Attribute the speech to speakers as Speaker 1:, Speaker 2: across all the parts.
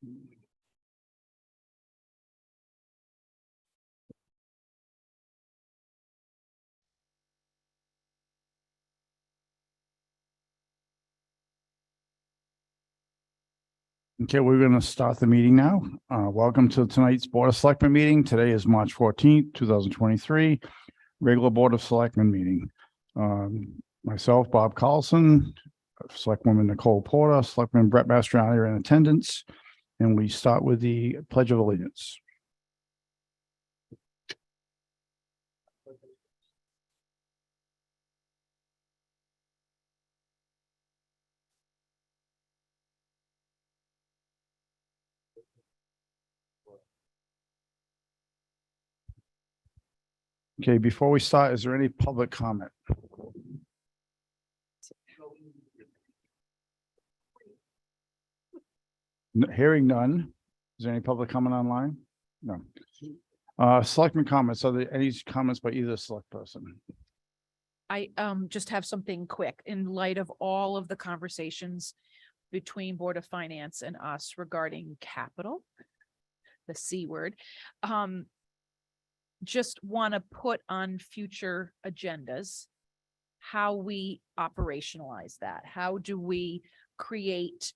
Speaker 1: Okay, we're going to start the meeting now. Welcome to tonight's Board of Selectmen meeting. Today is March 14th, 2023, regular Board of Selectmen meeting. Myself, Bob Carlson, Selectwoman Nicole Porter, Selectman Brett Mastriani are in attendance, and we start with the Pledge of Allegiance. Okay, before we start, is there any public comment? Hearing none. Is there any public comment online? No. Selectman comments. Are there any comments by either select person?
Speaker 2: I just have something quick in light of all of the conversations between Board of Finance and us regarding capital, the C word. Just want to put on future agendas how we operationalize that. How do we create,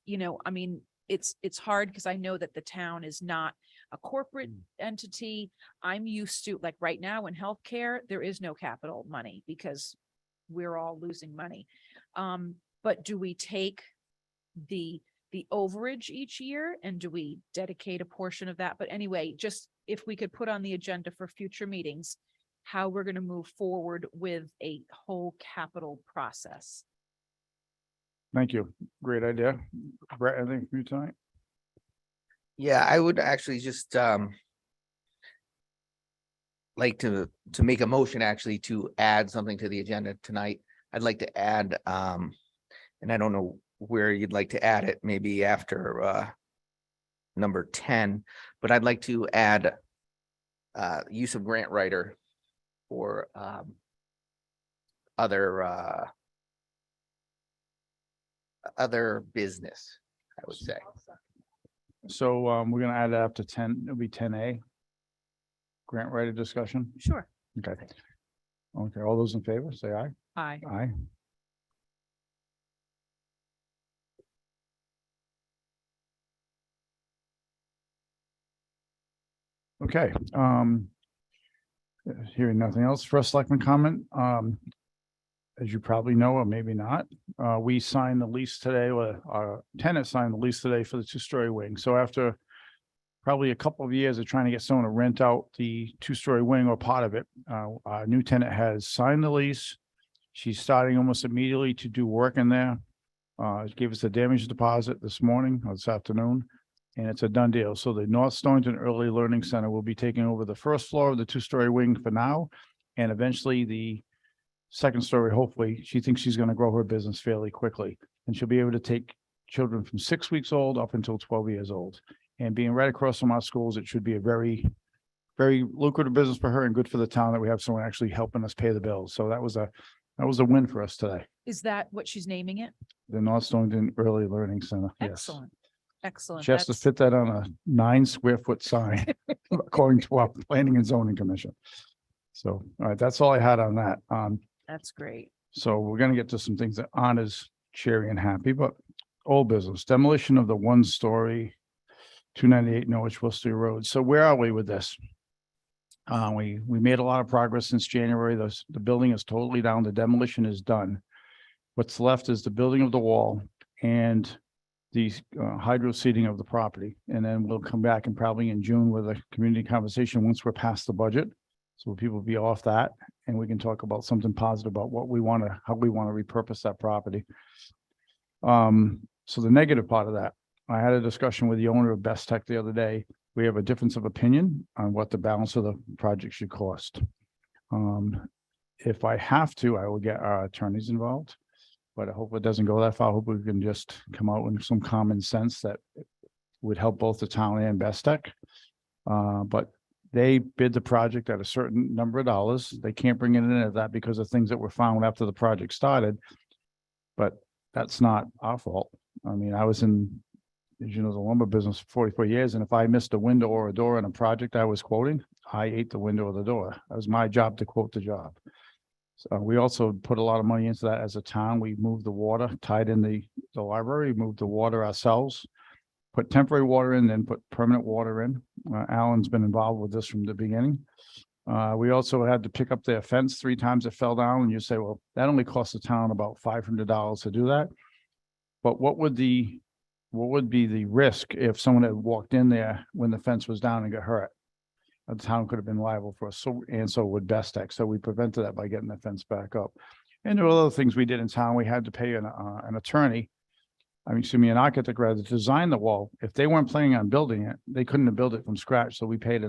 Speaker 2: I mean, it's hard because I know that the town is not a corporate entity. I'm used to, like right now in healthcare, there is no capital money because we're all losing money. But do we take the overage each year and do we dedicate a portion of that? But anyway, just if we could put on the agenda for future meetings, how we're going to move forward with a whole capital process.
Speaker 1: Thank you. Great idea. Brett, anything from you tonight?
Speaker 3: Yeah, I would actually just like to make a motion actually to add something to the agenda tonight. I'd like to add, and I don't know where you'd like to add it, maybe after number 10, but I'd like to add use of grant writer for other business, I would say.
Speaker 1: So we're going to add that up to 10. It'll be 10A. Grant writer discussion.
Speaker 2: Sure.
Speaker 1: Okay. Okay. All those in favor, say aye.
Speaker 2: Aye.
Speaker 1: Aye. Okay. Hearing nothing else, first selectman comment. As you probably know, or maybe not, we signed the lease today, or our tenant signed the lease today for the two-story wing. So after probably a couple of years of trying to get someone to rent out the two-story wing or part of it, our new tenant has signed the lease. She's starting almost immediately to do work in there. Gave us a damage deposit this morning or this afternoon, and it's a done deal. So the North Stonington Early Learning Center will be taking over the first floor of the two-story wing for now, and eventually the second story. Hopefully, she thinks she's going to grow her business fairly quickly, and she'll be able to take children from 6 weeks old up until 12 years old. And being right across from our schools, it should be a very, very lucrative business for her and good for the town that we have someone actually helping us pay the bills. So that was a win for us today.
Speaker 2: Is that what she's naming it?
Speaker 1: The North Stonington Early Learning Center.
Speaker 2: Excellent. Yes. Excellent.
Speaker 1: She has to fit that on a 9 square foot sign, according to our Planning and Zoning Commission. So, all right, that's all I had on that.
Speaker 2: That's great.
Speaker 1: So we're going to get to some things that aren't as cheery and happy, but old business. Demolition of the one-story 298 Norwich Worcester Road. So where are we with this? We made a lot of progress since January. The building is totally down. The demolition is done. What's left is the building of the wall and the hydro seeding of the property. And then we'll come back and probably in June with a community conversation once we're past the budget. So people will be off that, and we can talk about something positive about what we want to, how we want to repurpose that property. So the negative part of that, I had a discussion with the owner of Best Tech the other day. We have a difference of opinion on what the balance of the project should cost. If I have to, I will get our attorneys involved, but I hope it doesn't go that far. I hope we can just come out with some common sense that would help both the town and Best Tech. But they bid the project at a certain number of dollars. They can't bring it in at that because of things that were found after the project started. But that's not our fault. I mean, I was in as you know, the lumber business for 44 years, and if I missed a window or a door in a project I was quoting, I ate the window or the door. It was my job to quote the job. So we also put a lot of money into that as a town. We moved the water, tied in the library, moved the water ourselves, put temporary water in, then put permanent water in. Alan's been involved with this from the beginning. We also had to pick up their fence 3 times. It fell down, and you say, well, that only cost the town about $500 to do that. But what would be the risk if someone had walked in there when the fence was down and got hurt? The town could have been liable for us, so would Bestech. So we prevented that by getting the fence back up. And there were other things we did in town. We had to pay an attorney, an architect rather, to design the wall. If they weren't planning on building it, they couldn't have built it from scratch. So we paid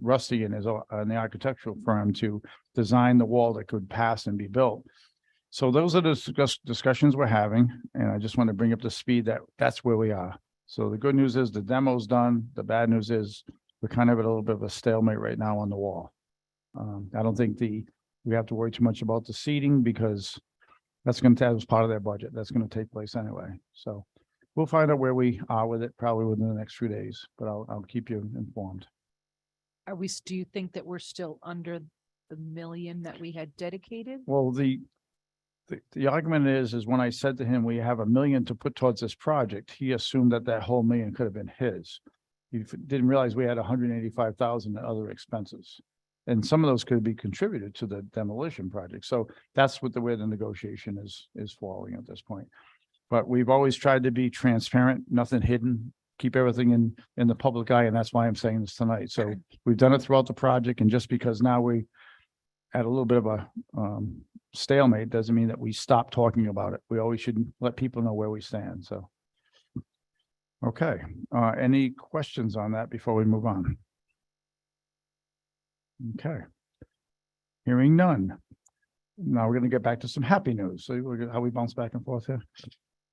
Speaker 1: Rusty and the architectural firm to design the wall that could pass and be built. So those are the discussions we're having, and I just want to bring up the speed that's where we are. So the good news is the demo's done. The bad news is we're kind of at a little bit of a stalemate right now on the wall. I don't think we have to worry too much about the seating because that was part of their budget. That's going to take place anyway. So we'll find out where we are with it probably within the next few days, but I'll keep you informed.
Speaker 2: Do you think that we're still under the million that we had dedicated?
Speaker 1: Well, the argument is when I said to him, we have $1 million to put towards this project, he assumed that whole $1 million could have been his. He didn't realize we had 185,000 in other expenses. And some of those could be contributed to the demolition project. So that's what the way the negotiation is falling at this point. But we've always tried to be transparent, nothing hidden, keep everything in the public eye. And that's why I'm saying this tonight. So we've done it throughout the project. And just because now we at a little bit of a stalemate doesn't mean that we stop talking about it. We always should let people know where we stand. So, okay. Any questions on that before we move on? Okay. Hearing none. Now we're going to get back to some happy news. So how we bounce back and forth here.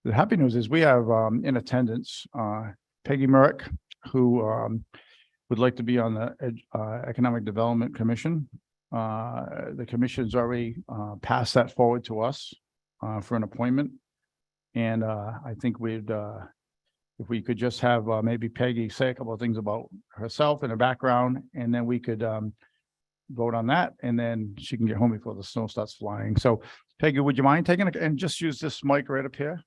Speaker 1: The happy news is we have in attendance Peggy Merrick, who would like to be on the Economic Development Commission. The commission's already passed that forward to us for an appointment. And I think if we could just have maybe Peggy say a couple of things about herself and her background, and then we could vote on that, and then she can get home before the snow starts flying. So Peggy, would you mind taking it and just use this mic right up here?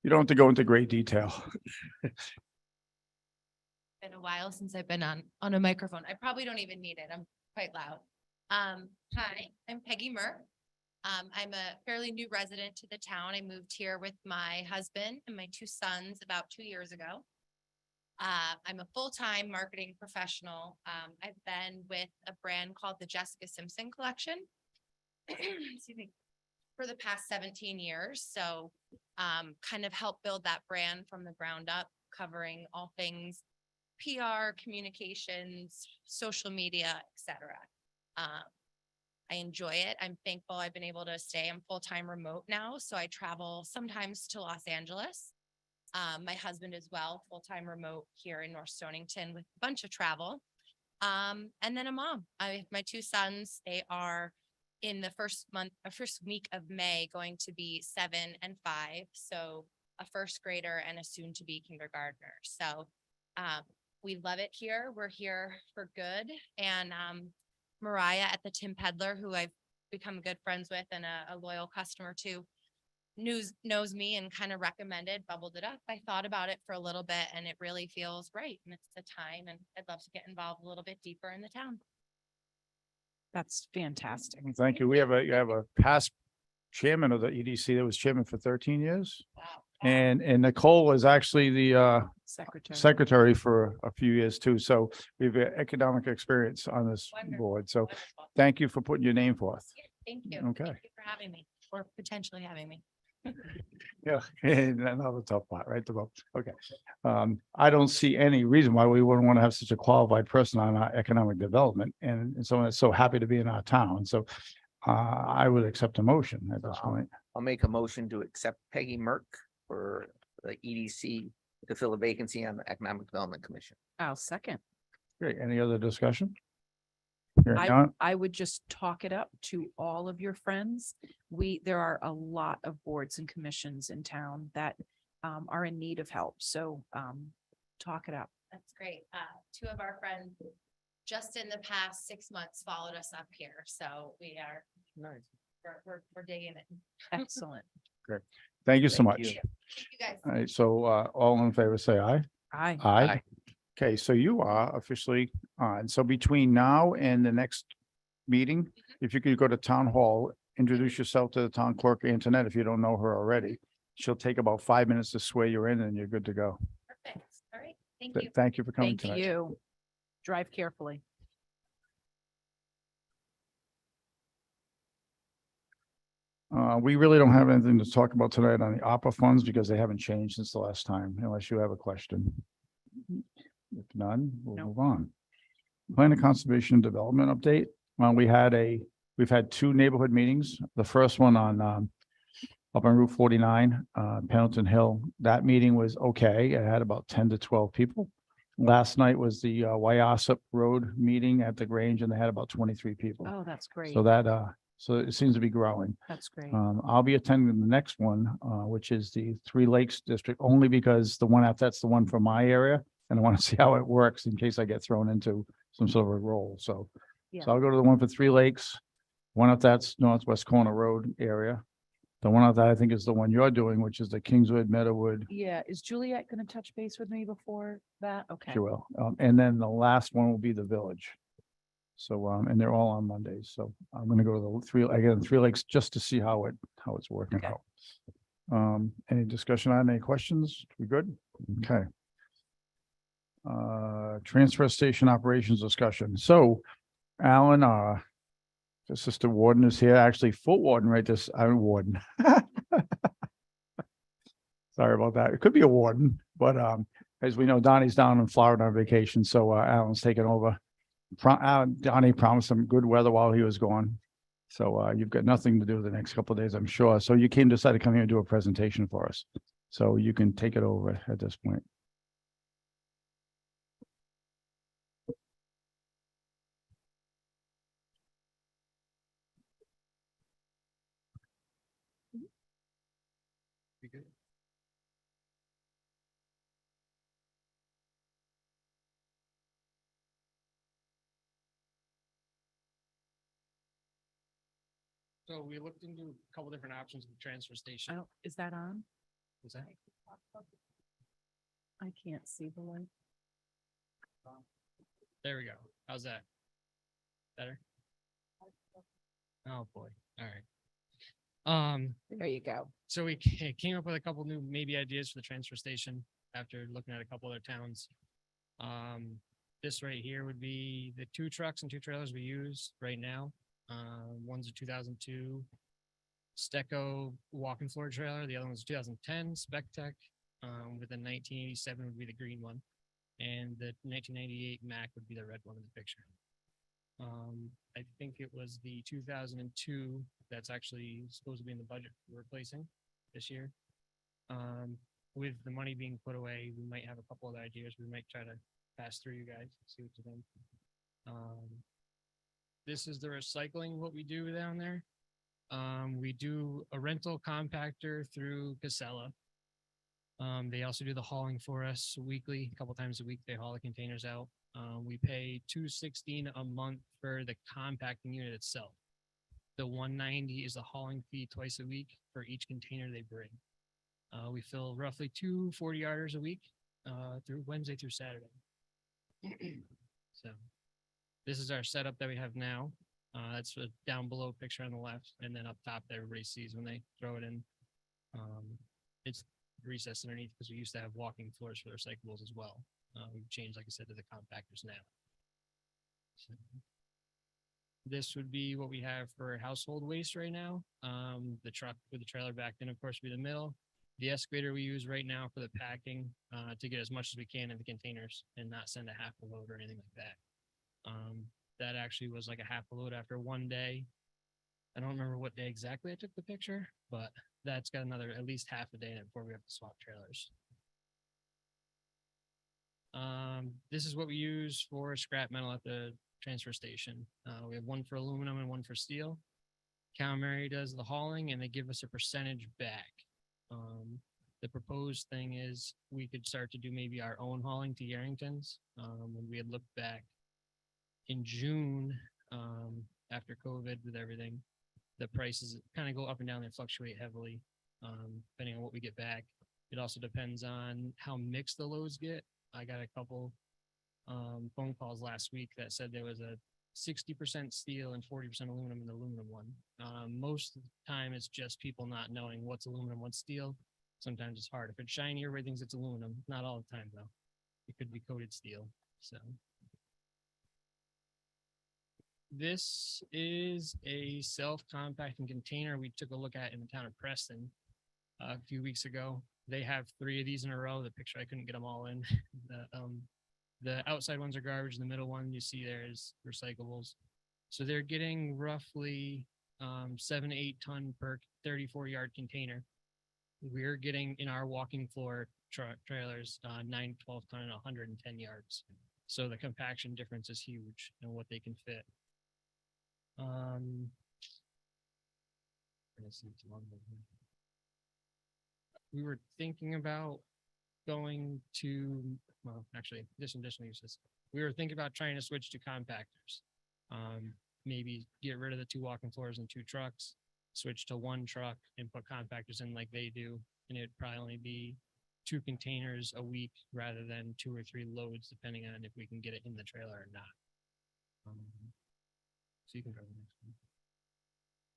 Speaker 1: You don't have to go into great detail.
Speaker 4: Been a while since I've been on a microphone. I probably don't even need it. I'm quite loud. Hi, I'm Peggy Merck. I'm a fairly new resident to the town. I moved here with my husband and my 2 sons about 2 years ago. I'm a full-time marketing professional. I've been with a brand called the Jessica Simpson Collection excuse me, for the past 17 years. So kind of helped build that brand from the ground up, covering all things PR, communications, social media, etc. I enjoy it. I'm thankful I've been able to stay. I'm full-time remote now, so I travel sometimes to Los Angeles. My husband as well, full-time remote here in North Stonington with a bunch of travel. And then a mom. I have my 2 sons. They are in the first week of May going to be 7 and 5. So a first grader and a soon to be kindergartner. So we love it here. We're here for good. And Mariah at the Tim Peddler, who I've become good friends with and a loyal customer too, knows me and kind of recommended, bubbled it up. I thought about it for a little bit and it really feels right. And it's the time, and I'd love to get involved a little bit deeper in the town.
Speaker 2: That's fantastic.
Speaker 1: Thank you. You have a past chairman of the EDC that was chairman for 13 years.
Speaker 4: Wow.
Speaker 1: And Nicole was actually the secretary for a few years too. So we have economic experience on this board. So thank you for putting your name forth.
Speaker 4: Yeah, thank you.
Speaker 1: Okay.
Speaker 4: Thank you for having me, or potentially having me.
Speaker 1: Yeah, and another tough part, right? Okay. I don't see any reason why we wouldn't want to have such a qualified person on our economic development and someone that's so happy to be in our town. So I would accept a motion at this point.
Speaker 3: I'll make a motion to accept Peggy Merck for the EDC to fill a vacancy on the Economic Development Commission.
Speaker 2: I'll second.
Speaker 1: Great. Any other discussion? Hearing none,
Speaker 2: I would just talk it up to all of your friends. There are a lot of boards and commissions in town that are in need of help. So talk it up.
Speaker 4: That's great. Two of our friends just in the past 6 months followed us up here. So we are,
Speaker 3: Nice.
Speaker 4: we're digging it.
Speaker 1: thank
Speaker 2: Excellent.
Speaker 1: you so
Speaker 3: Thank
Speaker 1: much.
Speaker 3: you.
Speaker 4: Thank you guys.
Speaker 1: All right, so all in favor, say aye.
Speaker 2: Aye.
Speaker 1: Aye. Okay, so you are officially on. So between now and the next meeting, if you could go to town hall, introduce yourself to the town clerk, Antoinette, if you don't know her already. She'll take about 5 minutes to swear you in and you're good to go.
Speaker 4: Perfect. All right. Thank you.
Speaker 1: Thank you for coming
Speaker 2: Thank
Speaker 1: tonight.
Speaker 2: you. Drive carefully.
Speaker 1: We really don't have anything to talk about tonight on the ARPA funds because they haven't changed since the last time, unless you have a question. If none, we'll
Speaker 2: No.
Speaker 1: move on. Plan of Conservation and Development update. We've had two neighborhood meetings. The first one on up on Route 49, Pendleton Hill. That meeting was okay. It had about 10 to 12 people. Last night was the Wyosop Road meeting at the Grange, and they had about 23 people.
Speaker 2: Oh, that's great.
Speaker 1: So so it seems to be growing.
Speaker 2: That's great.
Speaker 1: I'll be attending the next one, which is the Three Lakes District, only because the one after that's the one from my area. And I want to see how it works in case I get thrown into some sort of a role. So
Speaker 2: Yeah.
Speaker 1: I'll go to the one for Three Lakes. One of that's Northwest Corner Road area. The one of that I think is the one you're doing, which is the Kingswood, Meadowwood,
Speaker 2: Yeah. Is Juliet going to touch base with me before that? Okay.
Speaker 1: if you will. And then the last one will be the Village. So, and they're all on Mondays. So I'm gonna go to the Three Lakes just to see how it's working
Speaker 2: Okay.
Speaker 1: out. Any discussion on any questions? We good? Okay. Transfer station operations discussion. So Alan, Assistant Warden is here, actually foot warden, right? I'm warden. Sorry about that. It could be a warden, but as we know, Donnie's down in Florida on vacation, so Alan's taking over. Donnie promised him good weather while he was gone. So you've got nothing to do the next couple of days, I'm sure. So you came decide to come here and do a presentation for us. So you can take it over at this point.
Speaker 5: So we looked into a couple different options with the transfer station.
Speaker 2: Is that on?
Speaker 5: Was that?
Speaker 2: I can't see the light.
Speaker 5: There we go. How's that? Better? Oh, boy. All right.
Speaker 2: There you go.
Speaker 5: So we came up with a couple new maybe ideas for the transfer station after looking at a couple other towns. This right here would be the 2 trucks and 2 trailers we use right now. One's a 2002 Stecco walking floor trailer. The other one's a 2010 Spec Tech. With the 1987 would be the green one. And the 1998 Mac would be the red one in the picture. I think it was the 2002 that's actually supposed to be in the budget for replacing this year. With the money being put away, we might have a couple other ideas. We might try to pass through you guys, see what you think. This is the recycling, what we do down there. We do a rental compactor through Casella. They also do the hauling for us weekly, a couple times a week. They haul the containers out. We pay $216 a month for the compacting unit itself. The $190 is the hauling fee twice a week for each container they bring. We fill roughly 2 40-yarders a week through Wednesday through Saturday. So this is our setup that we have now. That's a down below picture on the left, and then up top that everybody sees when they throw it in. It's recessed underneath because we used to have walking floors for the recyclables as well. We've changed, like I said, to the compactors now. So this would be what we have for household waste right now. The truck with the trailer backed in, of course, would be the middle. The excavator we use right now for the packing to get as much as we can in the containers and not send a half a load or anything like that. That actually was like a half a load after one day. I don't remember what day exactly I took the picture, but that's got another at least half a day in it before we have to swap trailers. This is what we use for scrap metal at the transfer station. We have one for aluminum and one for steel. Cal-Mary does the hauling and they give us a percentage back. The proposed thing is we could start to do maybe our own hauling to Yarrington's. When we had looked back in June, after COVID with everything, the prices kind of go up and down. They fluctuate heavily, depending on what we get back. It also depends on how mixed the loads get. I got a couple phone calls last week that said there was a 60% steel and 40% aluminum in the aluminum one. Most of the time it's just people not knowing what's aluminum, what's steel. Sometimes it's hard. If it's shiny, everybody thinks it's aluminum. Not all the time though. It could be coated steel. So this is a self-compacting container we took a look at in the town of Preston a few weeks ago. They have 3 of these in a row. The picture, I couldn't get them all in. The outside ones are garbage. The middle one you see there is recyclables. So they're getting roughly 7 to 8 ton per 34-yard container. We're getting in our walking floor trailers 9 to 12 ton and 110 yards. So the compaction difference is huge in what they can fit. We were thinking about going to, well, actually, additional uses. We were thinking about trying to switch to compactors. Maybe get rid of the 2 walking floors and 2 trucks, switch to 1 truck and put compactors in like they do. And it'd probably only be 2 containers a week rather than 2 or 3 loads, depending on if we can get it in the trailer or not. So you can go to the next one.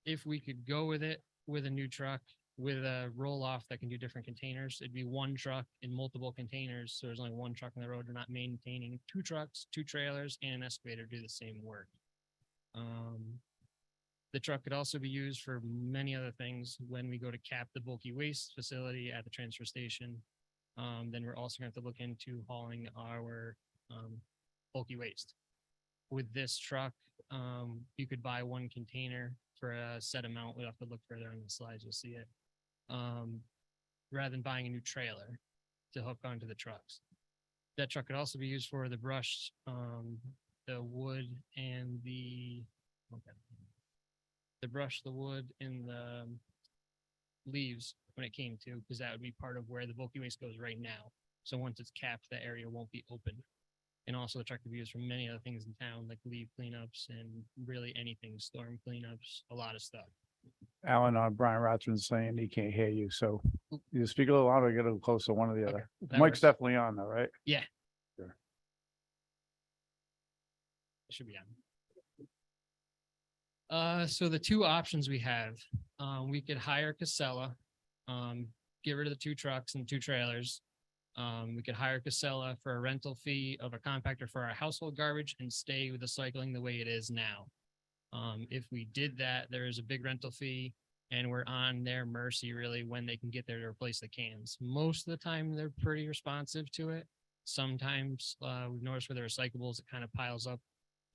Speaker 5: If we could go with it with a new truck, with a roll off that can do different containers, it'd be 1 truck in multiple containers. So there's only 1 truck on the road. We're not maintaining 2 trucks, 2 trailers, and an excavator to do the same work. The truck could also be used for many other things. When we go to cap the bulky waste facility at the transfer station, then we're also going to have to look into hauling our bulky waste. With this truck, you could buy 1 container for a set amount. We'll have to look further on the slides, you'll see it. Rather than buying a new trailer to hook onto the trucks. That truck could also be used for the brush, the wood and the brush, the wood and the leaves when it came to, because that would be part of where the bulky waste goes right now. So once it's capped, that area won't be open. And also the truck could be used for many other things in town, like leaf cleanups and really anything, storm cleanups, a lot of stuff.
Speaker 1: Alan, Brian Rathman's saying he can't hear you, so you speak a little louder, get a little closer, one or the
Speaker 5: Okay,
Speaker 1: other.
Speaker 5: that
Speaker 1: Mike's
Speaker 5: works.
Speaker 1: definitely on though, right?
Speaker 5: Yeah.
Speaker 1: Sure.
Speaker 5: It should be on. So the 2 options we have, we could hire Casella, get rid of the 2 trucks and 2 trailers. We could hire Casella for a rental fee of a compactor for our household garbage and stay with the cycling the way it is now. If we did that, there is a big rental fee and we're on their mercy really when they can get there to replace the cans. Most of the time, they're pretty responsive to it. Sometimes we've noticed with the recyclables, it kind of piles up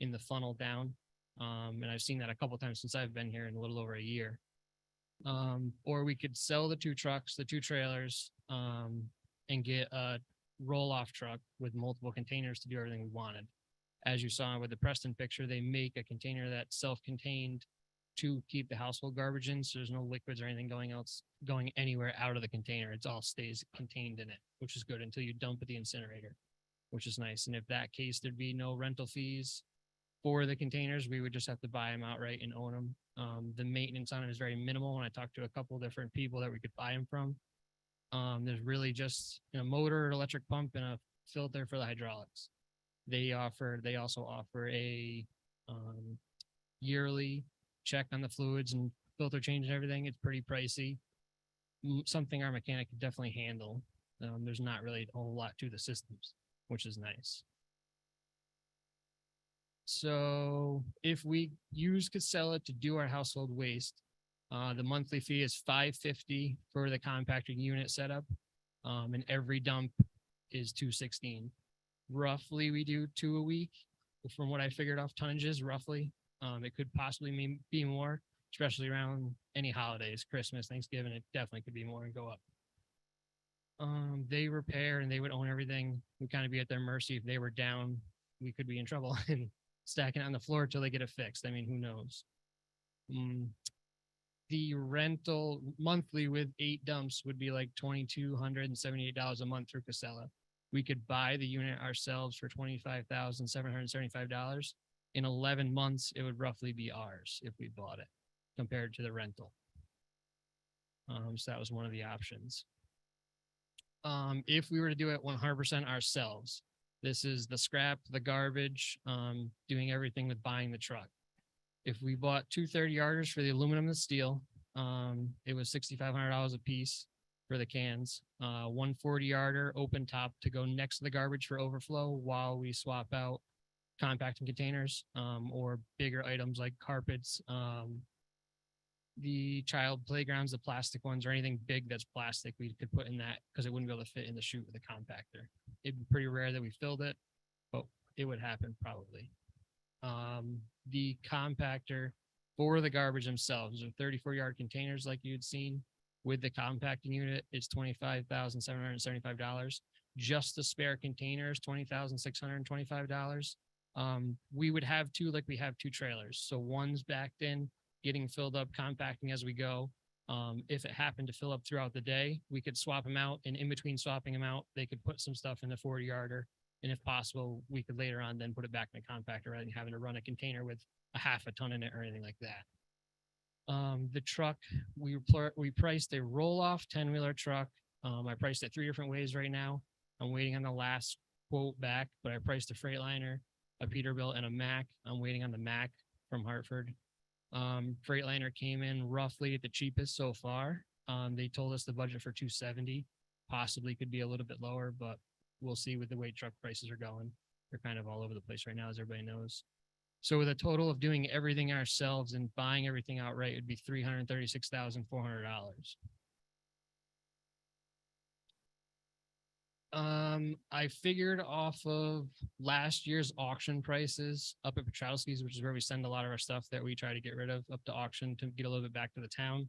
Speaker 5: in the funnel down. And I've seen that a couple times since I've been here in a little over a year. Or we could sell the 2 trucks, the 2 trailers, and get a roll-off truck with multiple containers to do everything we wanted. As you saw with the Preston picture, they make a container that's self-contained to keep the household garbage in. So there's no liquids or anything going anywhere out of the container. It all stays contained in it, which is good until you dump at the incinerator, which is nice. And if that case, there'd be no rental fees for the containers. We would just have to buy them outright and own them. The maintenance on it is very minimal. When I talked to a couple different people that we could buy them from, there's really just a motor, an electric pump, and a filter for the hydraulics. They also offer a yearly check on the fluids and filter change and everything. It's pretty pricey. Something our mechanic could definitely handle. There's not really a whole lot to the systems, which is nice. So if we use Casella to do our household waste, the monthly fee is $550 for the compactor unit setup, and every dump is $216. Roughly, we do 2 a week. From what I figured off tonnages, roughly, it could possibly be more, especially around any holidays, Christmas, Thanksgiving. It definitely could be more and go up. They repair and they would own everything. We kind of be at their mercy. If they were down, we could be in trouble and stacking it on the floor till they get it fixed. I mean, who knows? The rental monthly with 8 dumps would be like $2,278 a month through Casella. We could buy the unit ourselves for $25,775. In 11 months, it would roughly be ours if we bought it compared to the rental. So that was one of the options. If we were to do it 100% ourselves, this is the scrap, the garbage, doing everything with buying the truck. If we bought 2 30-yarders for the aluminum and steel, it was $6,500 a piece for the cans. 1 40-yarder open top to go next to the garbage for overflow while we swap out compacting containers, or bigger items like carpets, the child playgrounds, the plastic ones, or anything big that's plastic, we could put in that because it wouldn't be able to fit in the chute with a compactor. It'd be pretty rare that we filled it, but it would happen probably. The compactor for the garbage themselves are 34-yard containers like you'd seen. With the compacting unit, it's $25,775. Just the spare containers, $20,625. We would have 2 like we have 2 trailers. So one's backed in, getting filled up, compacting as we go. If it happened to fill up throughout the day, we could swap them out, and in between swapping them out, they could put some stuff in the 40-yarder. And if possible, we could later on then put it back in the compactor rather than having to run a container with a half a ton in it or anything like that. The truck, we priced a roll-off 10-wheeler truck. I priced it 3 different ways right now. I'm waiting on the last quote back, but I priced a Freightliner, a Peterbilt, and a Mack. I'm waiting on the Mack from Hartford. Freightliner came in roughly at the cheapest so far. They told us the budget for 270, possibly could be a little bit lower, but we'll see with the way truck prices are going. They're kind of all over the place right now, as everybody knows. So with a total of doing everything ourselves and buying everything outright, it'd be $336,400. I figured off of last year's auction prices up at Petrowski's, which is where we send a lot of our stuff that we try to get rid of up to auction to get a little bit back to the town.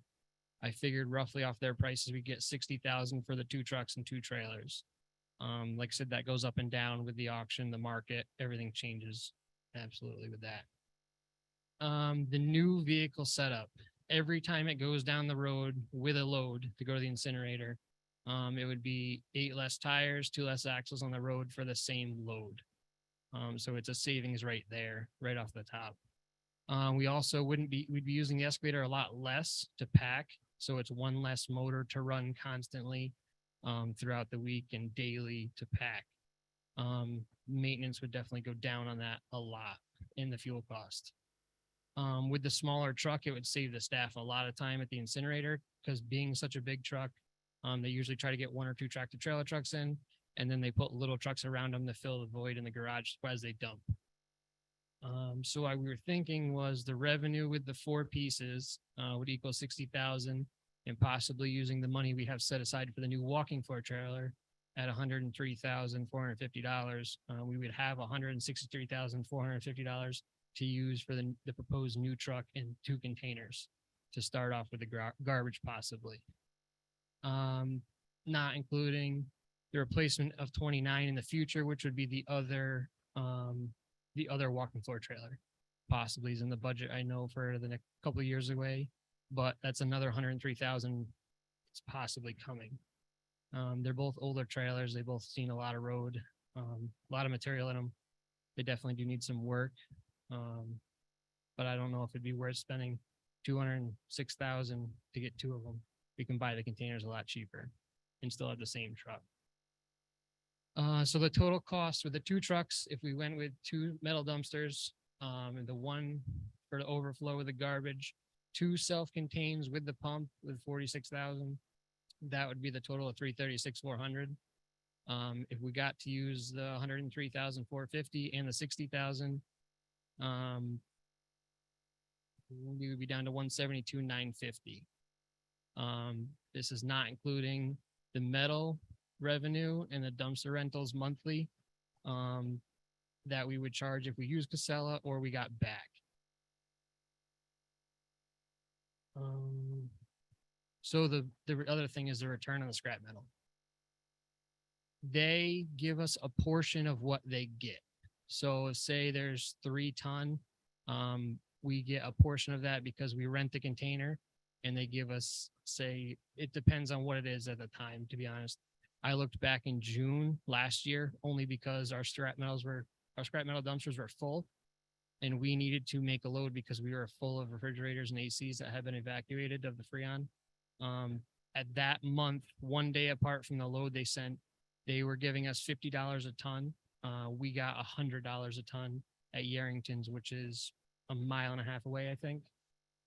Speaker 5: I figured roughly off their prices, we get $60,000 for the 2 trucks and 2 trailers. Like I said, that goes up and down with the auction, the market, everything changes absolutely with that. The new vehicle setup, every time it goes down the road with a load to go to the incinerator, it would be 8 less tires, 2 less axles on the road for the same load. So it's a savings right there, right off the top. We also we'd be using the excavator a lot less to pack. So it's 1 less motor to run constantly throughout the week and daily to pack. Maintenance would definitely go down on that a lot in the fuel cost. With the smaller truck, it would save the staff a lot of time at the incinerator because being such a big truck, they usually try to get 1 or 2 tractor trailer trucks in, and then they put little trucks around them to fill the void in the garage as they dump. So what we were thinking was the revenue with the 4 pieces would equal 60,000, and possibly using the money we have set aside for the new walking floor trailer at $103,450. We would have $163,450 to use for the proposed new truck and 2 containers to start off with the garbage possibly. Not including the replacement of 29 in the future, which would be the other walking floor trailer. Possibly is in the budget, I know, for the next couple of years away, but that's another $103,000. It's possibly coming. They're both older trailers. They both seen a lot of road, a lot of material in them. They definitely do need some work. But I don't know if it'd be worth spending $206,000 to get 2 of them. We can buy the containers a lot cheaper and still have the same truck. So the total cost with the 2 trucks, if we went with 2 metal dumpsters, and the 1 for the overflow with the garbage, 2 self-contains with the pump with 46,000, that would be the total of 336,400. If we got to use the 103,450 and the 60,000, we would be down to 172,950. This is not including the metal revenue and the dumpster rentals monthly that we would charge if we use Casella or we got back. So the other thing is the return on the scrap metal. They give us a portion of what they get. So say there's 3 ton, we get a portion of that because we rent the container and they give us, say, it depends on what it is at the time, to be honest. I looked back in June last year, only because our scrap metal dumpsters were full. And we needed to make a load because we were full of refrigerators and ACs that had been evacuated of the Freon. At that month, 1 day apart from the load they sent, they were giving us $50 a ton. We got $100 a ton at Yarrington's, which is a 1.5 miles away, I think.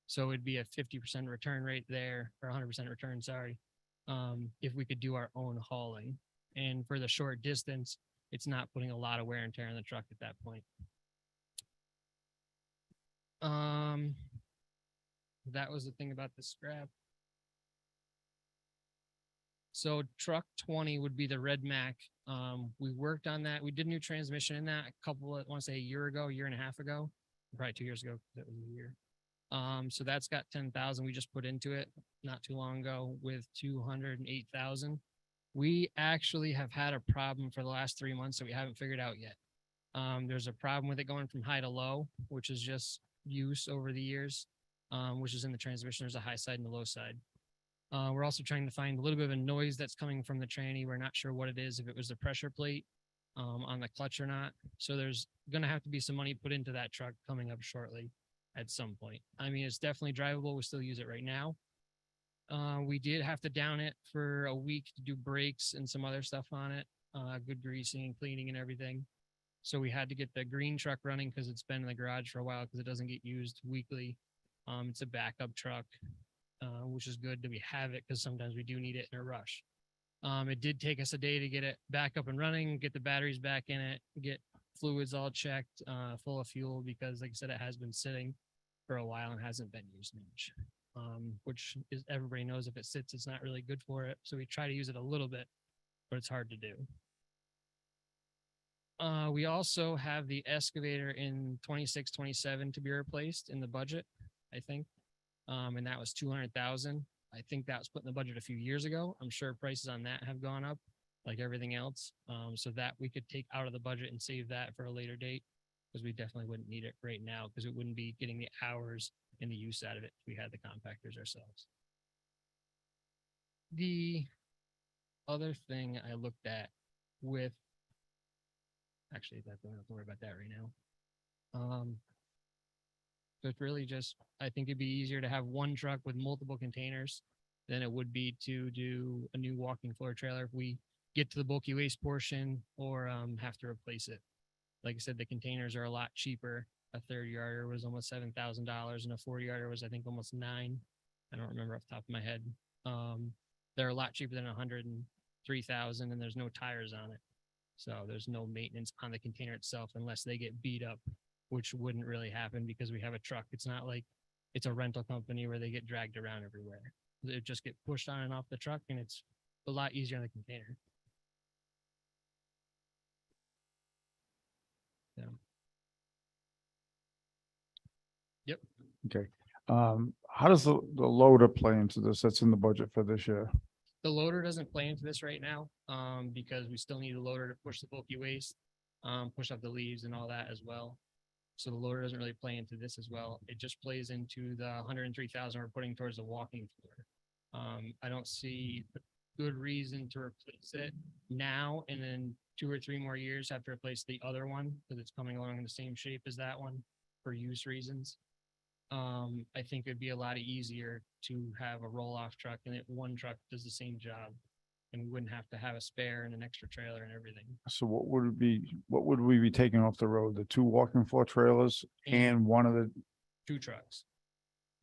Speaker 5: So it'd be a 50% return rate there, or 100% return, sorry, if we could do our own hauling. And for the short distance, it's not putting a lot of wear and tear on the truck at that point. That was the thing about the scrap. So truck 20 would be the Red Mac. We worked on that. We did new transmission in that I want to say a year ago, 1.5 years ago, probably 2 years ago. That was a year. So that's got 10,000 we just put into it not too long ago with 208,000. We actually have had a problem for the last 3 months that we haven't figured out yet. There's a problem with it going from high to low, which is just use over the years, which is in the transmission. There's a high side and a low side. We're also trying to find a little bit of a noise that's coming from the tranny. We're not sure what it is, if it was the pressure plate on the clutch or not. So there's going to have to be some money put into that truck coming up shortly at some point. I mean, it's definitely drivable. We still use it right now. We did have to down it for a week to do brakes and some other stuff on it, good greasing and cleaning and everything. So we had to get the green truck running because it's been in the garage for a while because it doesn't get used weekly. It's a backup truck, which is good that we have it because sometimes we do need it in a rush. It did take us a day to get it back up and running, get the batteries back in it, get fluids all checked, full of fuel, because like I said, it has been sitting for a while and hasn't been used much. Which is, everybody knows if it sits, it's not really good for it. So we try to use it a little bit, but it's hard to do. We also have the excavator in 26, 27 to be replaced in the budget, I think. And that was 200,000. I think that was put in the budget a few years ago. I'm sure prices on that have gone up like everything else. So that we could take out of the budget and save that for a later date, because we definitely wouldn't need it right now because it wouldn't be getting the hours and the use out of it if we had the compactors ourselves. The other thing I looked at with, actually, I don't have to worry about that right now. So it's really just, I think it'd be easier to have one truck with multiple containers than it would be to do a new walking floor trailer if we get to the bulky waste portion or have to replace it. Like I said, the containers are a lot cheaper. A 30-yarder was almost $7,000 and a 40-yarder was, I think, almost $9,000. I don't remember off the top of my head. They're a lot cheaper than 103,000 and there's no tires on it. So there's no maintenance on the container itself unless they get beat up, which wouldn't really happen because we have a truck. It's not like it's a rental company where they get dragged around everywhere. They just get pushed on and off the truck and it's a lot easier on the container. Yeah. Yep.
Speaker 1: Okay. How does the loader play into this? That's in the budget for this year.
Speaker 5: The loader doesn't play into this right now, because we still need a loader to push the bulky waste, push up the leaves and all that as well. So the loader doesn't really play into this as well. It just plays into the 103,000 we're putting towards the walking floor. I don't see a good reason to replace it now and then 2 or 3 more years have to replace the other one because it's coming along in the same shape as that one for use reasons. I think it'd be a lot easier to have a roll-off truck and that one truck does the same job and we wouldn't have to have a spare and an extra trailer and everything.
Speaker 1: So what would it be? What would we be taking off the road? The 2 walking floor trailers and one of the
Speaker 5: 2 trucks.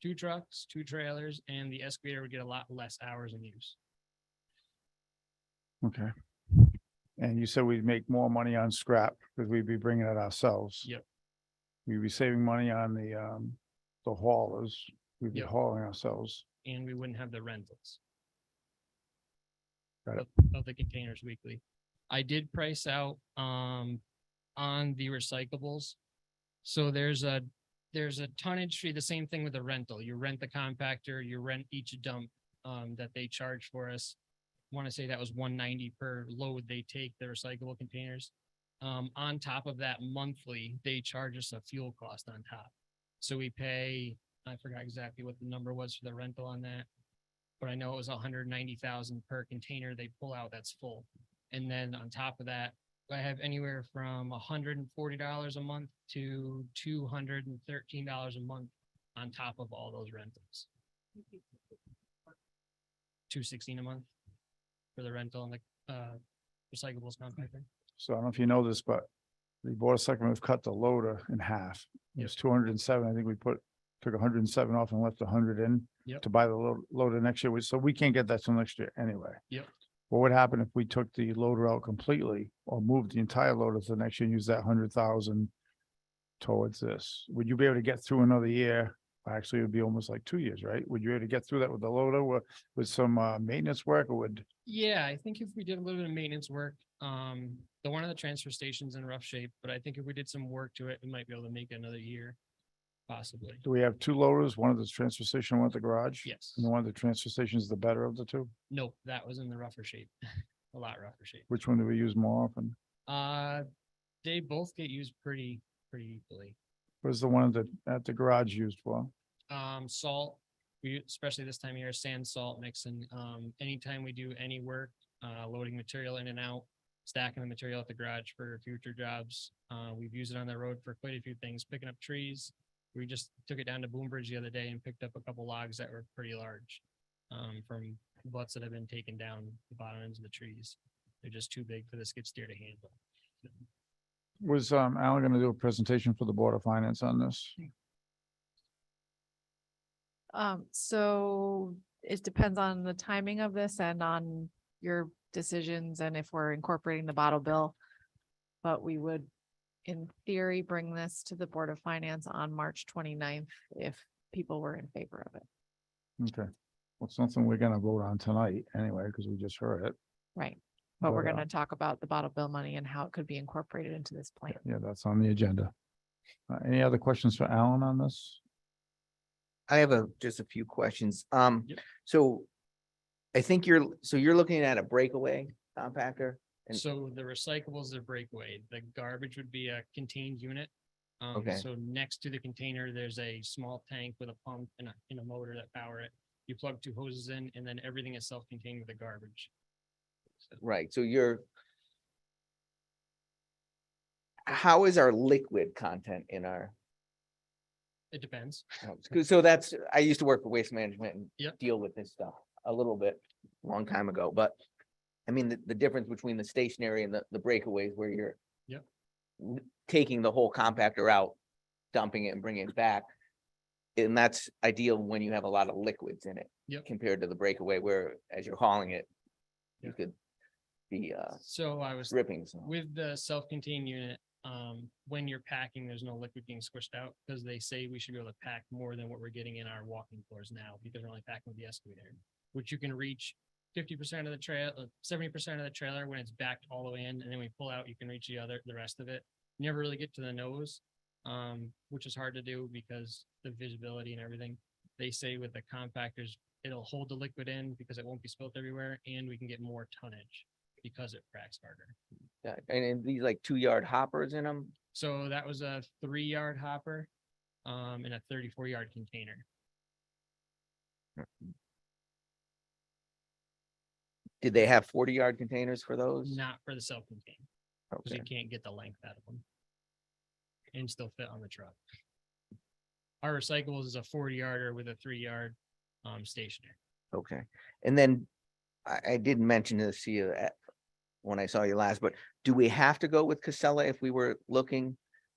Speaker 5: 2 trucks, 2 trailers, and the excavator would get a lot less hours in use.
Speaker 1: Okay. And you said we'd make more money on scrap because we'd be bringing it ourselves.
Speaker 5: Yep.
Speaker 1: We'd be saving money on the haulers. We'd be
Speaker 5: Yep.
Speaker 1: hauling ourselves.
Speaker 5: And we wouldn't have the rentals
Speaker 1: Got it.
Speaker 5: of the containers weekly. I did price out on the recyclables. So there's a tonnage fee, the same thing with the rental. You rent the compactor, you rent each dump that they charge for us. I want to say that was $190 per load they take, the recyclable containers. On top of that monthly, they charge us a fuel cost on top. So we pay, I forgot exactly what the number was for the rental on that. But I know it was 190,000 per container they pull out that's full. And then on top of that, I have anywhere from $140 a month to $213 a month on top of all those rentals. 216 a month for the rental and the recyclables compactor.
Speaker 1: So I don't know if you know this, but the Board of Selectmen have cut the loader in half. It was 207. I think we took 107 off and left 100 in
Speaker 5: Yep.
Speaker 1: to buy the loader next year. So we can't get that till next year anyway.
Speaker 5: Yep.
Speaker 1: What would happen if we took the loader out completely or moved the entire loader to the next year and use that 100,000 towards this? Would you be able to get through another year? Actually, it would be almost like 2 years, right? Would you be able to get through that with the loader with some maintenance work, or would?
Speaker 5: Yeah, I think if we did a little bit of maintenance work, the one of the transfer station's in rough shape, but I think if we did some work to it, we might be able to make it another year, possibly.
Speaker 1: Do we have two loaders? One at the transfer station, one at the garage?
Speaker 5: Yes.
Speaker 1: And the one at the transfer station is the better of the two?
Speaker 5: Nope, that was in the rougher shape, a lot rougher shape.
Speaker 1: Which one do we use more often?
Speaker 5: They both get used pretty equally.
Speaker 1: What is the one at the garage used for?
Speaker 5: Salt, we, especially this time of year, sand, salt mixing. Anytime we do any work, loading material in and out, stacking the material at the garage for future jobs. We've used it on the road for quite a few things, picking up trees. We just took it down to Boombridge the other day and picked up a couple logs that were pretty large, from butts that have been taken down the bottom ends of the trees. They're just too big for the skid steer to handle.
Speaker 1: Was Alan gonna do a presentation for the Board of Finance on this?
Speaker 6: So it depends on the timing of this and on your decisions and if we're incorporating the bottle bill. But we would, in theory, bring this to the Board of Finance on March 29th if people were in favor of it.
Speaker 1: Okay, well, it's something we're gonna vote on tonight anyway, because we just heard it.
Speaker 6: Right. But we're
Speaker 1: But,
Speaker 6: gonna talk about the bottle bill money and how it could be incorporated into this plan.
Speaker 1: Yeah, that's on the agenda. Any other questions for Alan on this?
Speaker 3: I have just a few questions.
Speaker 5: Yep.
Speaker 3: So I think you're looking at a breakaway compactor. And-
Speaker 5: So the recyclables are breakaway. The garbage would be a contained unit.
Speaker 3: Okay.
Speaker 5: So next to the container, there's a small tank with a pump and a motor that power it. You plug two hoses in and then everything is self-contained with the garbage. So
Speaker 3: Right, so how is our liquid content in our,
Speaker 5: it depends.
Speaker 3: so that's, I used to work for Waste Management and
Speaker 5: Yep.
Speaker 3: deal with this stuff a little bit, long time ago, but I mean, the difference between the stationary and the breakaways where you're
Speaker 5: Yep.
Speaker 3: taking the whole compactor out, dumping it and bringing it back. And that's ideal when you have a lot of liquids in it.
Speaker 5: Yep.
Speaker 3: Compared to the breakaway where as you're hauling it, you
Speaker 5: Yep.
Speaker 3: could be
Speaker 5: So I was
Speaker 3: ripping some.
Speaker 5: with the self-contained unit, when you're packing, there's no liquid being squished out because they say we should be able to pack more than what we're getting in our walking floors now because we're only packing with the excavator, which you can reach 50% of the trail, 70% of the trailer when it's backed all the way in, and then we pull out, you can reach the rest of it. You never really get to the nose, which is hard to do because the visibility and everything. They say with the compactors, it'll hold the liquid in because it won't be spilt everywhere, and we can get more tonnage because it cracks harder.
Speaker 3: Yeah, and these like 2-yard hoppers in them.
Speaker 5: So that was a 3-yard hopper, and a 34-yard container.
Speaker 3: Did they have 40-yard containers for those?
Speaker 5: Not for the self-contained, because
Speaker 3: Okay,
Speaker 5: you can't get the length out of them. And still fit on the truck. Our recyclables is a 40-yarder with a 3-yard, stationary.
Speaker 3: okay. And then I didn't mention this to you when I saw you last, but do we have to go with Casella if we were looking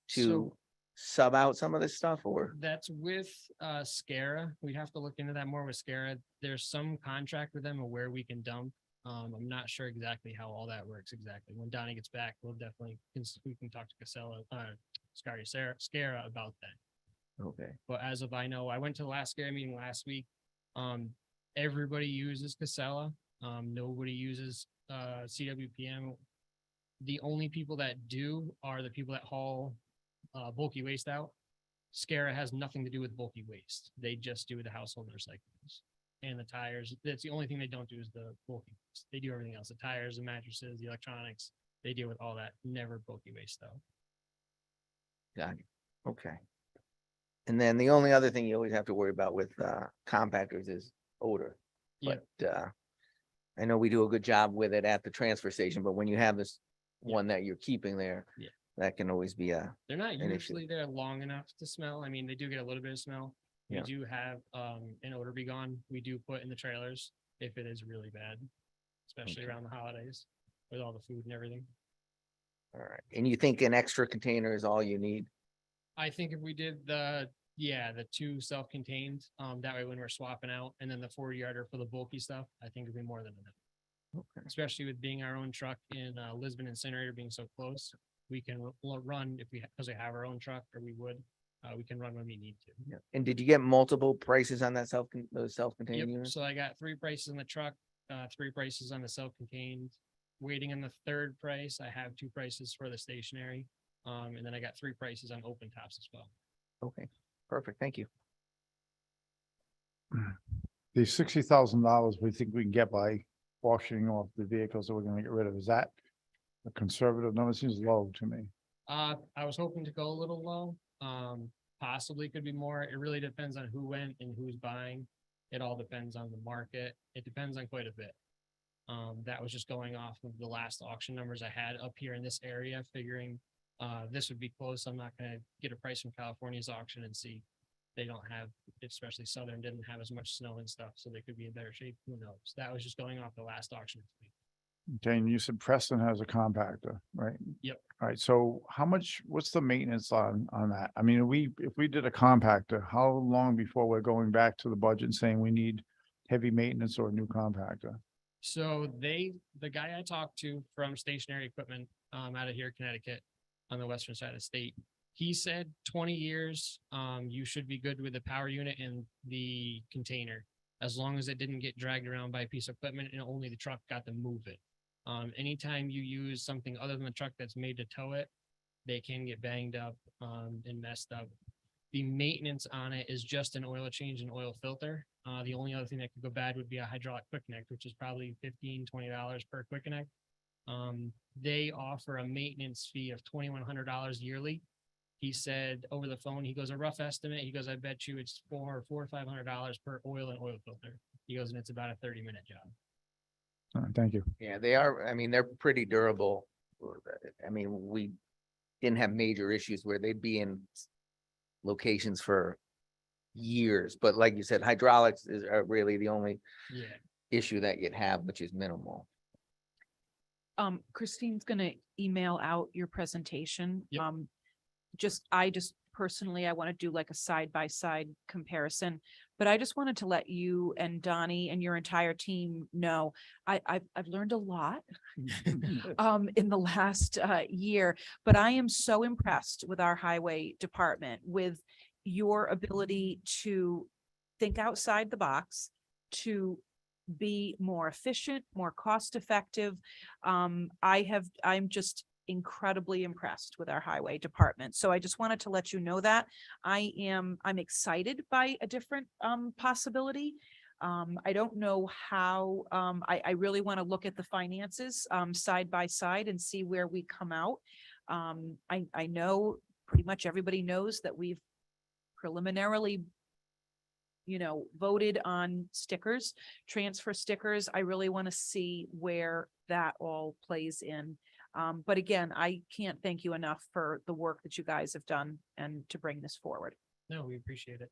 Speaker 3: to
Speaker 5: So-
Speaker 3: sub out some of this stuff or?
Speaker 5: That's with Scara. We have to look into that more with Scara. There's some contract with them of where we can dump. I'm not sure exactly how all that works exactly. When Donnie gets back, we can talk to Casella, Scara about that.
Speaker 3: Okay,
Speaker 5: But as of I know, I went to the last Scara meeting last week. Everybody uses Casella. Nobody uses CWPM. The only people that do are the people that haul bulky waste out. Scara has nothing to do with bulky waste. They just do the household recyclables and the tires. That's the only thing they don't do is the bulky waste. They do everything else, the tires, the mattresses, the electronics, They deal with all that, never bulky waste though.
Speaker 3: Got it. Okay. And then the only other thing you always have to worry about with compactors is odor.
Speaker 5: Yep.
Speaker 3: But I know we do a good job with it at the transfer station, but when you have this
Speaker 5: Yeah.
Speaker 3: one that you're keeping there,
Speaker 5: Yeah.
Speaker 3: that can always be
Speaker 5: They're not
Speaker 3: an issue.
Speaker 5: usually there long enough to smell. I mean, they do get a little bit of smell. We
Speaker 3: Yeah.
Speaker 5: do have an odor be gone. We do put in the trailers if it is really bad, especially
Speaker 3: Okay.
Speaker 5: around the holidays with all the food and everything.
Speaker 3: all right. And you think an extra container is all you need?
Speaker 5: I think if we did the 2 self-contained, that way when we're swapping out and then the 40-yarder for the bulky stuff, I think it'd be more than enough.
Speaker 3: Okay.
Speaker 5: Especially with being our own truck in Lisbon incinerator being so close, we can run if because we have our own truck, or we would, we can run when we need to.
Speaker 3: Yeah. And did you get multiple prices on that those self-contained
Speaker 5: Yep,
Speaker 3: units?
Speaker 5: so I got 3 prices on the truck, 3 prices on the self-contained. Waiting on the 3rd price, I have 2 prices for the stationary. And then I got 3 prices on open tops as well.
Speaker 3: Okay, perfect. Thank you.
Speaker 1: The $60,000 we think we can get by washing off the vehicles that we're gonna get rid of, is that a conservative number? It seems low to me.
Speaker 5: I was hoping to go a little low, possibly could be more. It really depends on who went and who's buying. It all depends on the market. It depends on quite a bit. That was just going off of the last auction numbers I had up here in this area, figuring this would be close. I'm not gonna get a price from California's auction and see they don't have, especially Southern didn't have as much snow and stuff, so they could be in better shape. Who knows? That was just going off the last auction.
Speaker 1: Okay, and you said Preston has a compactor, right?
Speaker 5: Yep.
Speaker 1: All right, so what's the maintenance on that? I mean, if we did a compactor, how long before we're going back to the budget and saying we need heavy maintenance or a new compactor?
Speaker 5: So the guy I talked to from Stationary Equipment, out of here, Connecticut, on the western side of the state, he said 20 years, you should be good with the power unit and the container, as long as it didn't get dragged around by a piece of equipment and only the truck got to move it. Anytime you use something other than the truck that's made to tow it, they can get banged up, and messed up. The maintenance on it is just an oil change and oil filter. The only other thing that could go bad would be a hydraulic quick connect, which is probably $15-20 per quick connect. They offer a maintenance fee of $2,100 yearly. He said over the phone, he goes, a rough estimate. He goes, I bet you it's $400 or $500 per oil and oil filter. He goes, and it's about a 30-minute job.
Speaker 1: All right, thank you.
Speaker 3: Yeah, they are, I mean, they're pretty durable. I mean, we didn't have major issues where they'd be in locations for years, but like you said, hydraulics are really the only
Speaker 5: Yeah.
Speaker 3: issue that you'd have, which is minimal.
Speaker 2: Christine's gonna email out your presentation.
Speaker 5: Yep.
Speaker 2: I just personally, I want to do like a side-by-side comparison. But I just wanted to let you and Donnie and your entire team know, I've learned a lot in the last year, but I am so impressed with our highway department, with your ability to think outside the box, to be more efficient, more cost effective. I'm just incredibly impressed with our highway department. So I just wanted to let you know that I'm excited by a different possibility. I don't know how, I really want to look at the finances side by side and see where we come out. I know pretty much everybody knows that we've preliminarily voted on stickers, transfer stickers. I really want to see where that all plays in. But again, I can't thank you enough for the work that you guys have done and to bring this forward.
Speaker 5: No, we appreciate it.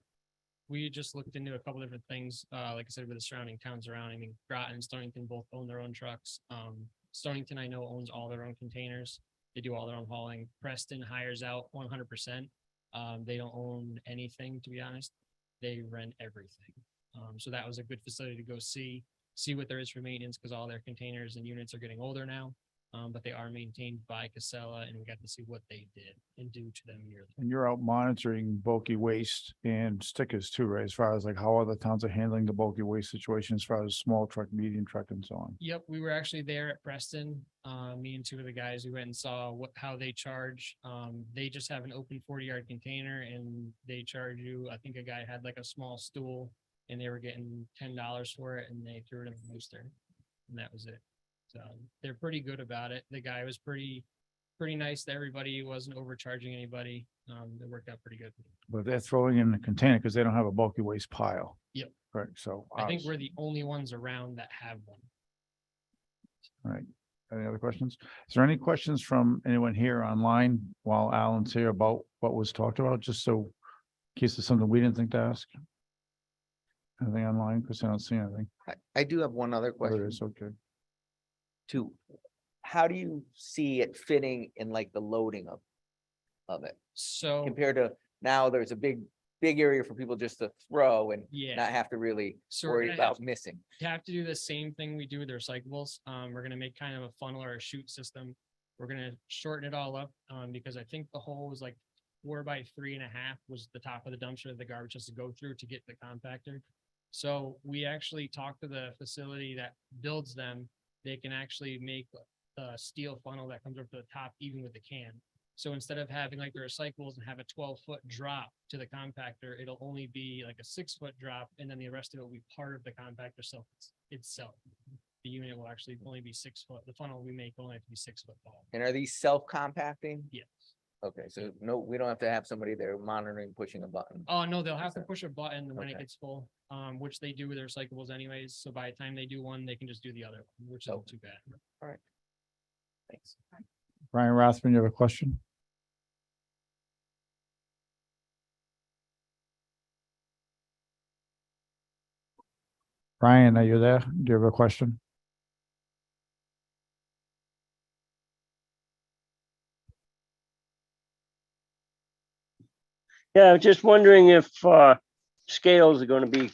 Speaker 5: We just looked into a couple different things, like I said, with the surrounding towns around. I mean, Groton and Stonington both own their own trucks. Stonington, I know, owns all their own containers. They do all their own hauling. Preston hires out 100%. They don't own anything, to be honest. They rent everything. So that was a good facility to go see what there is for maintenance, because all their containers and units are getting older now. But they are maintained by Casella, and we got to see what they did and do to them yearly.
Speaker 1: And you're out monitoring bulky waste and stickers too, right? As far as like how other towns are handling the bulky waste situation, as far as small truck, medium truck and so on.
Speaker 5: Yep, we were actually there at Preston. Me and 2 of the guys, we went and saw how they charge. They just have an open 40-yard container, and they charge you, I think a guy had like a small stool, and they were getting $10 for it, and they threw it in the booster, and that was it. So they're pretty good about it. The guy was pretty nice to everybody. He wasn't overcharging anybody. It worked out pretty good.
Speaker 1: But they're throwing in the container because they don't have a bulky waste pile.
Speaker 5: Yep.
Speaker 1: Right, so.
Speaker 5: I think we're the only ones around that have one.
Speaker 1: All right. Any other questions? Is there any questions from anyone here online while Alan's here about what was talked about, just so in case there's something we didn't think to ask? Anything online? Because I don't see anything.
Speaker 3: I do have one other
Speaker 1: Oh, there
Speaker 3: question
Speaker 1: is, okay.
Speaker 3: too. How do you see it fitting in like the loading of it
Speaker 5: So,
Speaker 3: compared to now there's a big area for people just to throw and
Speaker 5: yeah.
Speaker 3: not have to really
Speaker 5: So we're
Speaker 3: worry
Speaker 5: gonna have
Speaker 3: about missing.
Speaker 5: to have to do the same thing we do with the recyclables. We're gonna make kind of a funnel or a chute system. We're gonna shorten it all up, because I think the hole was like 4 by 3.5 was the top of the dumpster that the garbage has to go through to get the compactor. So we actually talked to the facility that builds them. They can actually make a steel funnel that comes up to the top, even with the can. So instead of having like the recyclables and have a 12-foot drop to the compactor, it'll only be like a 6-foot drop, and then the rest of it will be part of the compactor itself. The unit will actually only be 6 foot. The funnel we make will only have to be 6 foot tall.
Speaker 3: And are these self-compacting?
Speaker 5: Yes.
Speaker 3: Okay, so no, we don't have to have somebody there monitoring, pushing a button.
Speaker 5: Oh, no, they'll have to push a button when it
Speaker 3: Okay.
Speaker 5: gets full, which they do with their recyclables anyways. So by the time they do one, they can just do the other, one, which isn't too bad.
Speaker 3: Thanks.
Speaker 1: Brian Rathman, you have a question? Brian, are you there? Do you have a question?
Speaker 7: Yeah, I was just wondering if scales are gonna be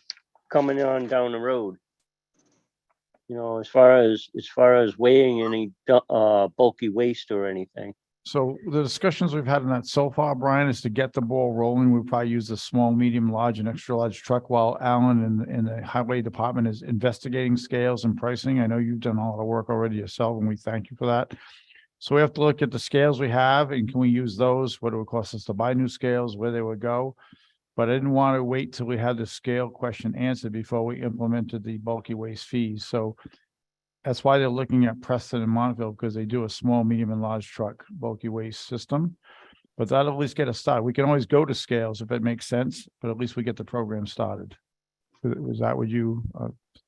Speaker 7: coming on down the road. You know, as far as weighing any bulky waste or anything.
Speaker 1: So the discussions we've had on that so far, Brian, is to get the ball rolling. We probably use the small, medium, large and extra large truck while Alan in the highway department is investigating scales and pricing. I know you've done a lot of work already yourself and we thank you for that. So we have to look at the scales we have and can we use those? What it would cost us to buy new scales, where they would go. But I didn't want to wait till we had the scale question answered before we implemented the bulky waste fees. So that's why they're looking at Preston and Montville, because they do a small, medium and large truck bulky waste system. But that'll at least get us started. We can always go to scales if it makes sense, but at least we get the program started. Was that what you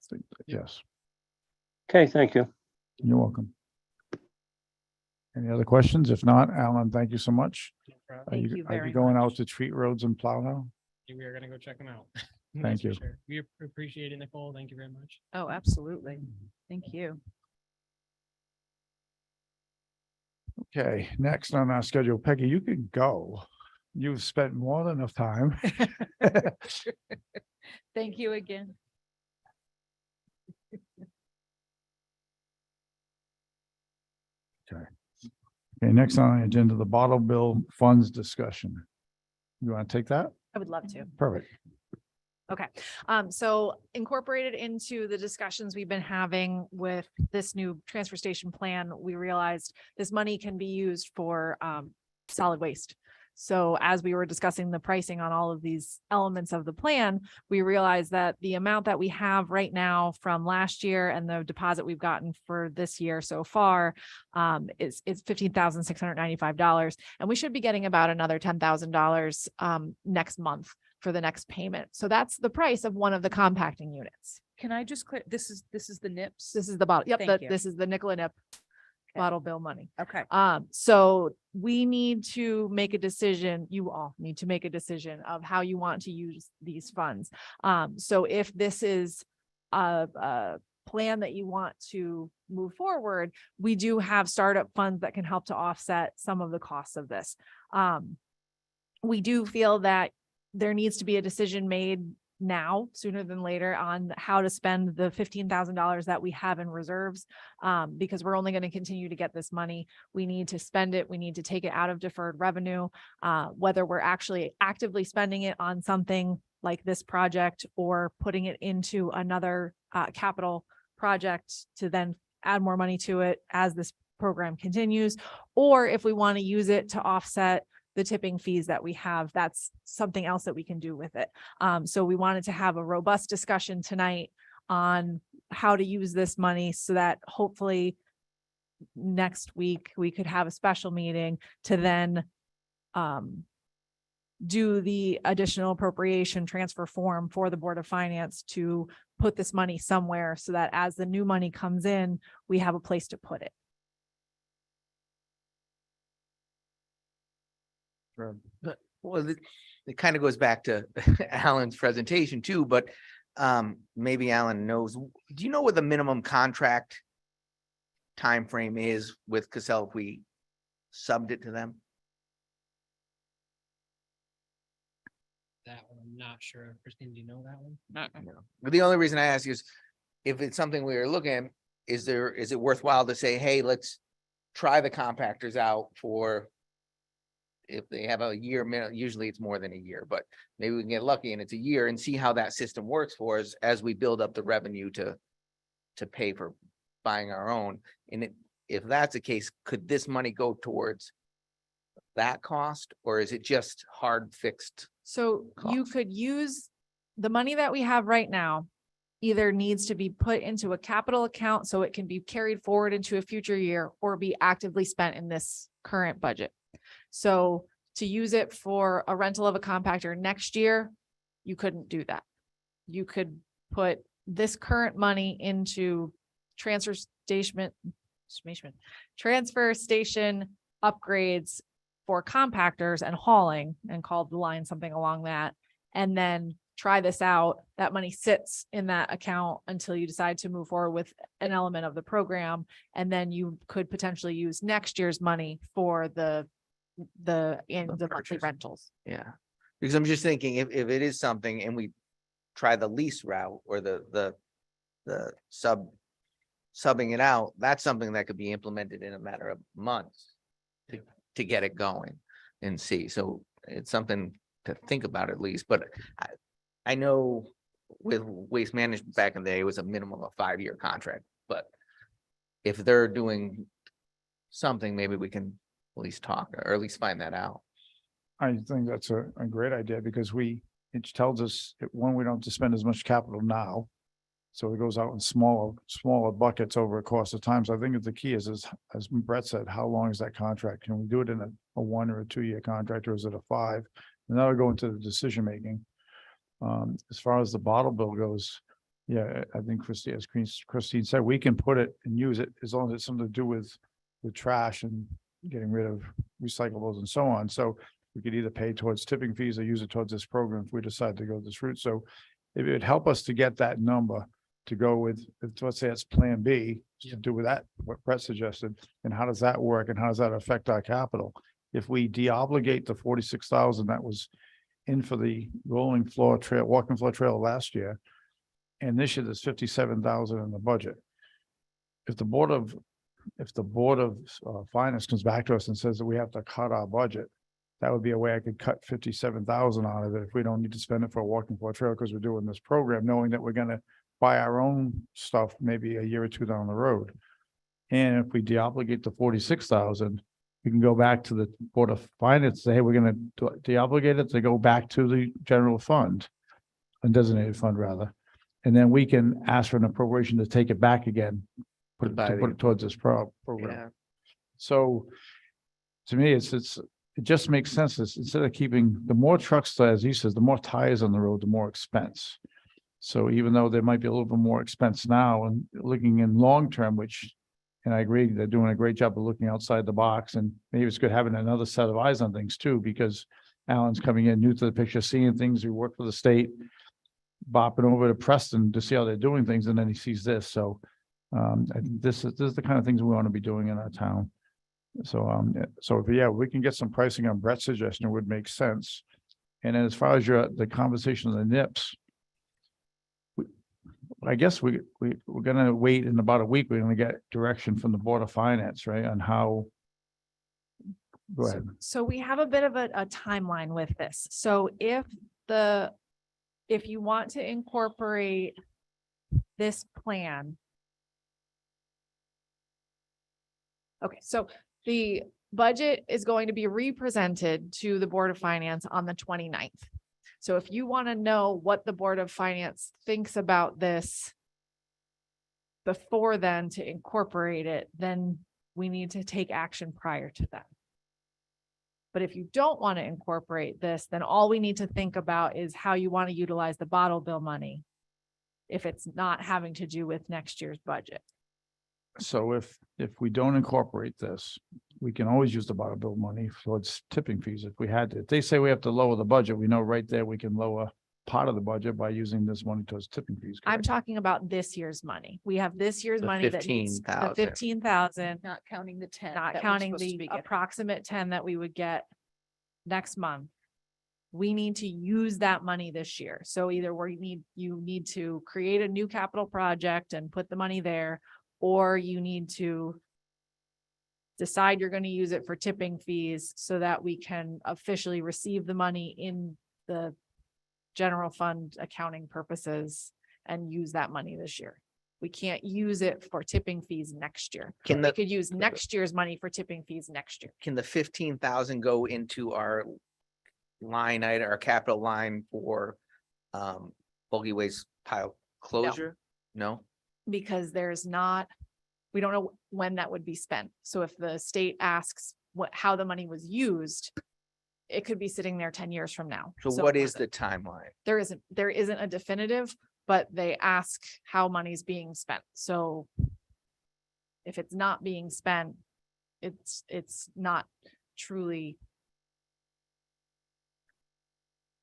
Speaker 1: think? Yes,
Speaker 7: Okay, thank you.
Speaker 1: you're welcome. Any other questions? If not, Alan, thank you so much.
Speaker 5: No problem.
Speaker 1: Are
Speaker 2: Thank
Speaker 1: you
Speaker 2: you
Speaker 1: are you
Speaker 2: very
Speaker 1: going
Speaker 2: much.
Speaker 1: out to treat roads and plow now?
Speaker 5: We are gonna go check them out.
Speaker 1: Thank
Speaker 5: That's for
Speaker 1: you.
Speaker 5: sure. We appreciate it, Nicole. Thank you very much.
Speaker 2: Oh, absolutely. Thank you.
Speaker 1: Okay, next on our schedule, Peggy, you can go. You've spent more than enough time.
Speaker 2: Thank you again.
Speaker 1: Okay, next on the agenda, the bottle bill funds discussion. You want to take that?
Speaker 6: I would love to.
Speaker 1: Perfect.
Speaker 6: So incorporated into the discussions we've been having with this new transfer station plan, we realized this money can be used for solid waste. So as we were discussing the pricing on all of these elements of the plan, we realized that the amount that we have right now from last year and the deposit we've gotten for this year so far is $15,695. And we should be getting about another $10,000 next month for the next payment. So that's the price of one of the compacting units.
Speaker 2: Can I just clear, this is the NIPS?
Speaker 6: This is the bottle. Yep,
Speaker 2: Thank you.
Speaker 6: this is the nickel and nip
Speaker 2: Okay.
Speaker 6: bottle bill money.
Speaker 2: Okay.
Speaker 6: So we need to make a decision. You all need to make a decision of how you want to use these funds. So if this is a plan that you want to move forward, we do have startup funds that can help to offset some of the costs of this. We do feel that there needs to be a decision made now, sooner than later, on how to spend the $15,000 that we have in reserves, because we're only going to continue to get this money. We need to spend it. We need to take it out of deferred revenue, whether we're actually actively spending it on something like this project or putting it into another capital project to then add more money to it as this program continues, or if we want to use it to offset the tipping fees that we have, that's something else that we can do with it. So we wanted to have a robust discussion tonight on how to use this money so that hopefully next week we could have a special meeting to then do the additional appropriation transfer form for the Board of Finance to put this money somewhere so that as the new money comes in, we have a place to put it.
Speaker 1: Sure.
Speaker 3: Well, it kind of goes back to Alan's presentation too, but maybe Alan knows, do you know what the minimum contract time frame is with Cassell if we subbed it to them?
Speaker 5: That one, I'm not sure. Christine, do you know that one?
Speaker 3: No. But the only reason I ask is if it's something we are looking at, is it worthwhile to say, hey, let's try the compactors out for if they have a year, usually it's more than a year, but maybe we can get lucky and it's a year and see how that system works for us as we build up the revenue to pay for buying our own. And if that's the case, could this money go towards that cost, or is it just hard fixed?
Speaker 6: So you
Speaker 3: Cost.
Speaker 6: could use the money that we have right now, either needs to be put into a capital account so it can be carried forward into a future year or be actively spent in this current budget. So to use it for a rental of a compactor next year, you couldn't do that. You could put this current money into transfer station upgrades for compactors and hauling and call the line something along that. And then try this out. That money sits in that account until you decide to move forward with an element of the program. And then you could potentially use next year's money for the monthly
Speaker 3: purchase.
Speaker 6: rentals.
Speaker 3: Yeah, because I'm just thinking if it is something and we try the lease route or the subbing it out, that's something that could be implemented in a matter of months to get it going and see. So it's something to think about at least, but I know with waste management back in the day, it was a minimum of 5-year contract, but if they're doing something, maybe we can at least talk or at least find that out.
Speaker 1: I think that's a great idea because it tells us, one, we don't have to spend as much capital now. So it goes out in smaller buckets over a course of time. So I think that the key is, as Brett said, how long is that contract? Can we do it in a 1 or a 2-year contract, or is it a 5? And that'll go into the decision making. As far as the bottle bill goes, yeah, I think Christine said, we can put it and use it as long as it's something to do with trash and getting rid of recyclables and so on. So we could either pay towards tipping fees or use it towards this program if we decide to go this route. So if it would help us to get that number to go with, let's say it's plan B, to do with that, what Brett suggested, and how does that work and how does that affect our capital? If we de-obligate the 46,000 that was in for the walking floor trail last year, and this year there's 57,000 in the budget. If the Board of Finance comes back to us and says that we have to cut our budget, that would be a way I could cut 57,000 out of it if we don't need to spend it for a walking floor trail because we're doing this program, knowing that we're gonna buy our own stuff maybe a year or 2 down the road. And if we de-obligate the 46,000, we can go back to the Board of Finance, say, hey, we're gonna de-obligate it to go back to the general fund, undesignated fund rather. And then we can ask for an appropriation to take it back again, put it towards this program.
Speaker 3: Yeah.
Speaker 1: So to me, it just makes sense. Instead of keeping the more trucks, as he says, the more tires on the road, the more expense. So even though there might be a little bit more expense now and looking in long term, and I agree, they're doing a great job of looking outside the box, and maybe it's good having another set of eyes on things too, because Alan's coming in new to the picture, seeing things. We work for the state, bopping over to Preston to see how they're doing things, and then he sees this. So I think this is the kind of things we want to be doing in our town. So yeah, we can get some pricing on Brett's suggestion, it would make sense. And then as far as the conversation of the NIPS, I guess we're gonna wait in about a week. We're gonna get direction from the Board of Finance, right, on how. Go ahead.
Speaker 6: So we have a bit of a timeline with this. So if you want to incorporate this plan. Okay, so the budget is going to be represented to the Board of Finance on the 29th. So if you want to know what the Board of Finance thinks about this before then to incorporate it, then we need to take action prior to that. But if you don't want to incorporate this, then all we need to think about is how you want to utilize the bottle bill money. If it's not having to do with next year's budget.
Speaker 1: So if we don't incorporate this, we can always use the bottle bill money towards tipping fees if we had to. If they say we have to lower the budget, we know right there we can lower part of the budget by using this money towards tipping fees.
Speaker 6: I'm
Speaker 1: correct?
Speaker 6: talking about this year's money. We have this year's
Speaker 3: The
Speaker 6: money that needs, the
Speaker 3: 15,000.
Speaker 6: 15,000,
Speaker 2: Not counting the 10.
Speaker 6: not
Speaker 2: that we're
Speaker 6: counting
Speaker 2: supposed to
Speaker 6: the
Speaker 2: be getting.
Speaker 6: approximate 10 that we would get next month. We need to use that money this year. So either you need to create a new capital project and put the money there, or you need to decide you're going to use it for tipping fees so that we can officially receive the money in the general fund accounting purposes and use that money this year. We can't use it for tipping fees next year.
Speaker 3: Can
Speaker 6: We
Speaker 3: the,
Speaker 6: could use next year's money for tipping fees next year.
Speaker 3: can the 15,000 go into our line item, our capital line for bulky waste pile closure? No?
Speaker 6: Because we don't know when that would be spent. So if the state asks how the money was used, it could be sitting there 10 years from now.
Speaker 3: So what is the timeline?
Speaker 6: There isn't a definitive, but they ask how money's being spent. So if it's not being spent, it's not truly,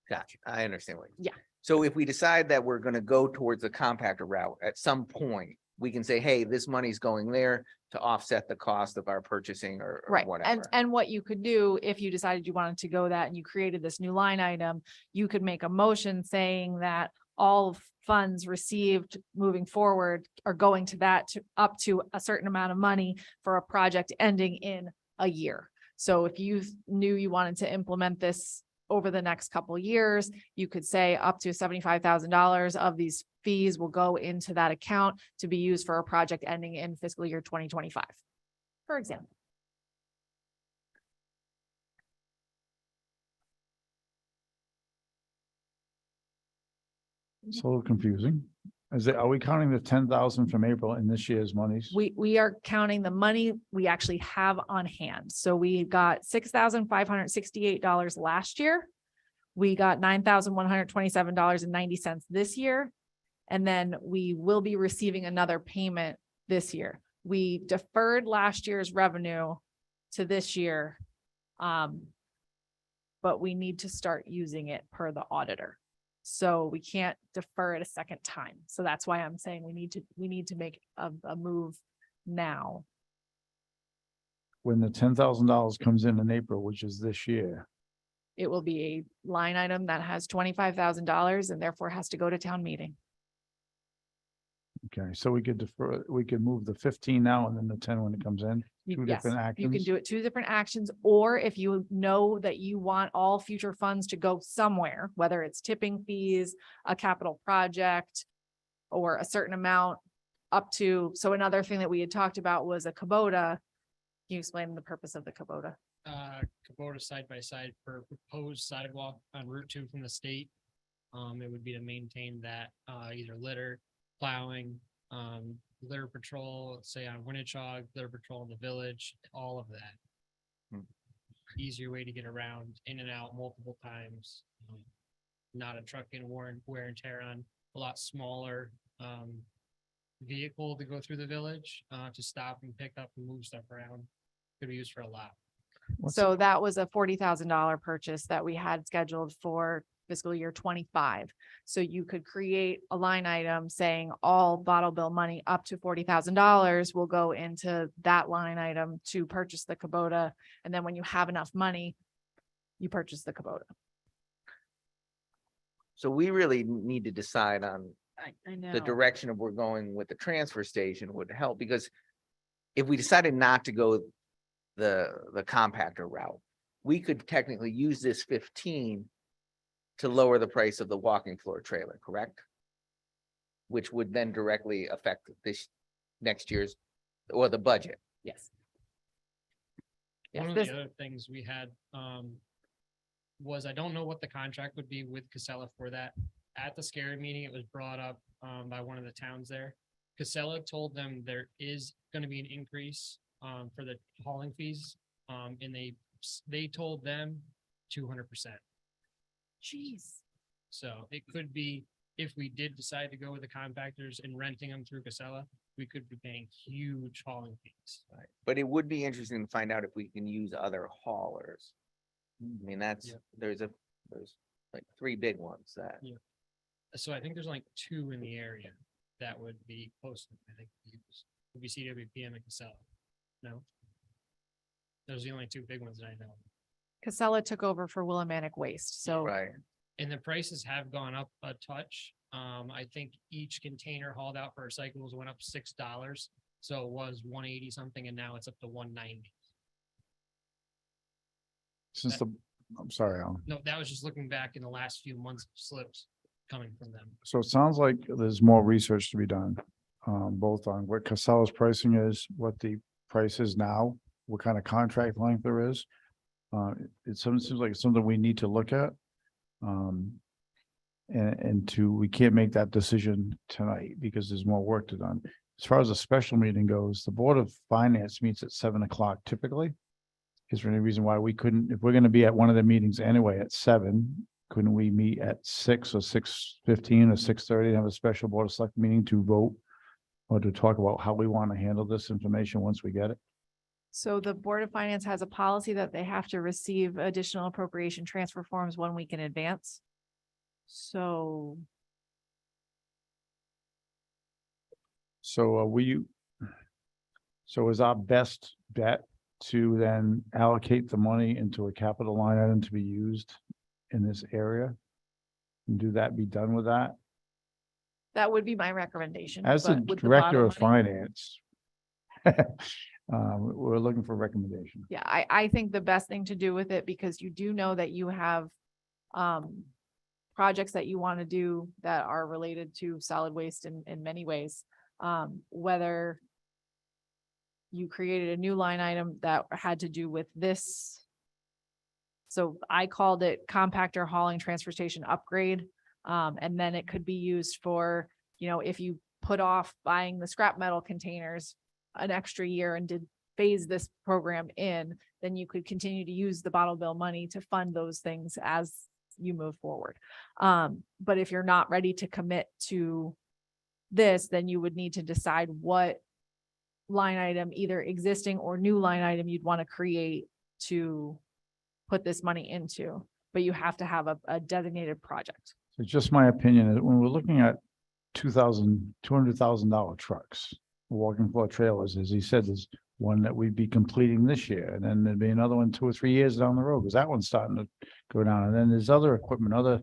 Speaker 3: Gotcha. I understand what.
Speaker 6: Yeah.
Speaker 3: So if we decide that we're gonna go towards the compactor route, at some point, we can say, hey, this money's going there to offset the cost of our purchasing or
Speaker 6: right.
Speaker 3: whatever.
Speaker 6: And what you could do if you decided you wanted to go that and you created this new line item, you could make a motion saying that all funds received moving forward are going to that up to a certain amount of money for a project ending in a year. So if you knew you wanted to implement this over the next couple years, you could say up to $75,000 of these fees will go into that account to be used for a project ending in fiscal year 2025, for example.
Speaker 1: It's a little confusing. Are we counting the 10,000 from April in this year's monies?
Speaker 6: We are counting the money we actually have on hand. So we got $6,568 last year. We got $9,127.90 this year. And then we will be receiving another payment this year. We deferred last year's revenue to this year. But we need to start using it per the auditor. So we can't defer it a second time. So that's why I'm saying we need to make a move now.
Speaker 1: When the $10,000 comes in April, which is this year,
Speaker 6: It will be a line item that has $25,000 and therefore has to go to town meeting.
Speaker 1: okay, so we could defer, we could move the 15 now and then the 10 when it comes in. Two
Speaker 6: Yes,
Speaker 1: different
Speaker 6: you can
Speaker 1: actions?
Speaker 6: do it two different actions, or if you know that you want all future funds to go somewhere, whether it's tipping fees, a capital project, or a certain amount up to, so another thing that we had talked about was a Kubota. Can you explain the purpose of the Kubota?
Speaker 5: Kubota side by side for proposed sidewalk on Route 2 from the state. It would be to maintain that, either litter, plowing, litter patrol, say on Winnebago, litter patrol in the village, all of that. Easier way to get around, in and out multiple times. Not a truck in wear and tear on, a lot smaller, vehicle to go through the village, to stop and pick up and move stuff around. Could be used for a lot.
Speaker 6: So that was a $40,000 purchase that we had scheduled for fiscal year 25. So you could create a line item saying all bottle bill money up to $40,000 will go into that line item to purchase the Kubota. And then when you have enough money, you purchase the Kubota.
Speaker 3: So we really need to decide on
Speaker 6: I know.
Speaker 3: the direction of we're going with the transfer station would help, because if we decided not to go the compactor route, we could technically use this 15 to lower the price of the walking floor trailer, correct? Which would then directly affect this next year's, or the budget.
Speaker 6: Yes.
Speaker 5: One
Speaker 6: Yes,
Speaker 5: of
Speaker 6: this,
Speaker 5: the other things we had, was I don't know what the contract would be with Casella for that. At the scary meeting, it was brought up, by one of the towns there. Casella told them there is gonna be an increase, for the hauling fees. And they told them 200%.
Speaker 2: Jeez.
Speaker 5: So it could be, if we did decide to go with the compactors and renting them through Casella, we could be paying huge hauling fees.
Speaker 3: Right. But it would be interesting to find out if we can use other haulers. I mean, that's,
Speaker 5: Yep.
Speaker 3: there's like three big ones that.
Speaker 5: Yeah. So I think there's like 2 in the area that would be close. I think would be CWPM and Casella. No. Those are the only 2 big ones that I know.
Speaker 6: Casella took over for Willimantic Waste, so
Speaker 3: Right.
Speaker 5: And the prices have gone up a touch. I think each container hauled out for recyclables went up $6. So it was 180 something and now it's up to 190.
Speaker 1: Since I'm sorry, Alan.
Speaker 5: No, that was just looking back in the last few months of slips coming from them.
Speaker 1: So it sounds like there's more research to be done, both on what Casella's pricing is, what the price is now, what kind of contract length there is. It seems like it's something we need to look at. We can't make that decision tonight because there's more work to done. As far as a special meeting goes, the Board of Finance meets at 7 o'clock typically. Is there any reason why we couldn't, if we're gonna be at one of the meetings anyway at 7, couldn't we meet at 6 or 6:15 or 6:30 and have a special Board of Select meeting to vote? Or to talk about how we want to handle this information once we get it?
Speaker 6: so the Board of Finance has a policy that they have to receive additional appropriation transfer forms 1 week in advance. So
Speaker 1: So is our best bet to then allocate the money into a capital line item to be used in this area? And do that, be done with that?
Speaker 6: that would be my recommendation.
Speaker 1: As the
Speaker 6: but with
Speaker 1: Director
Speaker 6: bottom
Speaker 1: of
Speaker 6: line-
Speaker 1: Finance, we're looking for recommendation.
Speaker 6: Yeah, I think the best thing to do with it, because you do know that you have projects that you want to do that are related to solid waste in many ways. Whether you created a new line item that had to do with this. So I called it compactor hauling transport station upgrade. And then it could be used for, if you put off buying the scrap metal containers an extra year and did phase this program in, then you could continue to use the bottle bill money to fund those things as you move forward. But if you're not ready to commit to this, then you would need to decide what line item, either existing or new line item you'd want to create to put this money into, but you have to have a designated project.
Speaker 1: So just my opinion, is when we're looking at $200,000 trucks, walking floor trailers, as he said, there's one that we'd be completing this year, and then there'd be another one 2 or 3 years down the road, because that one's starting to go down. And then there's other equipment, other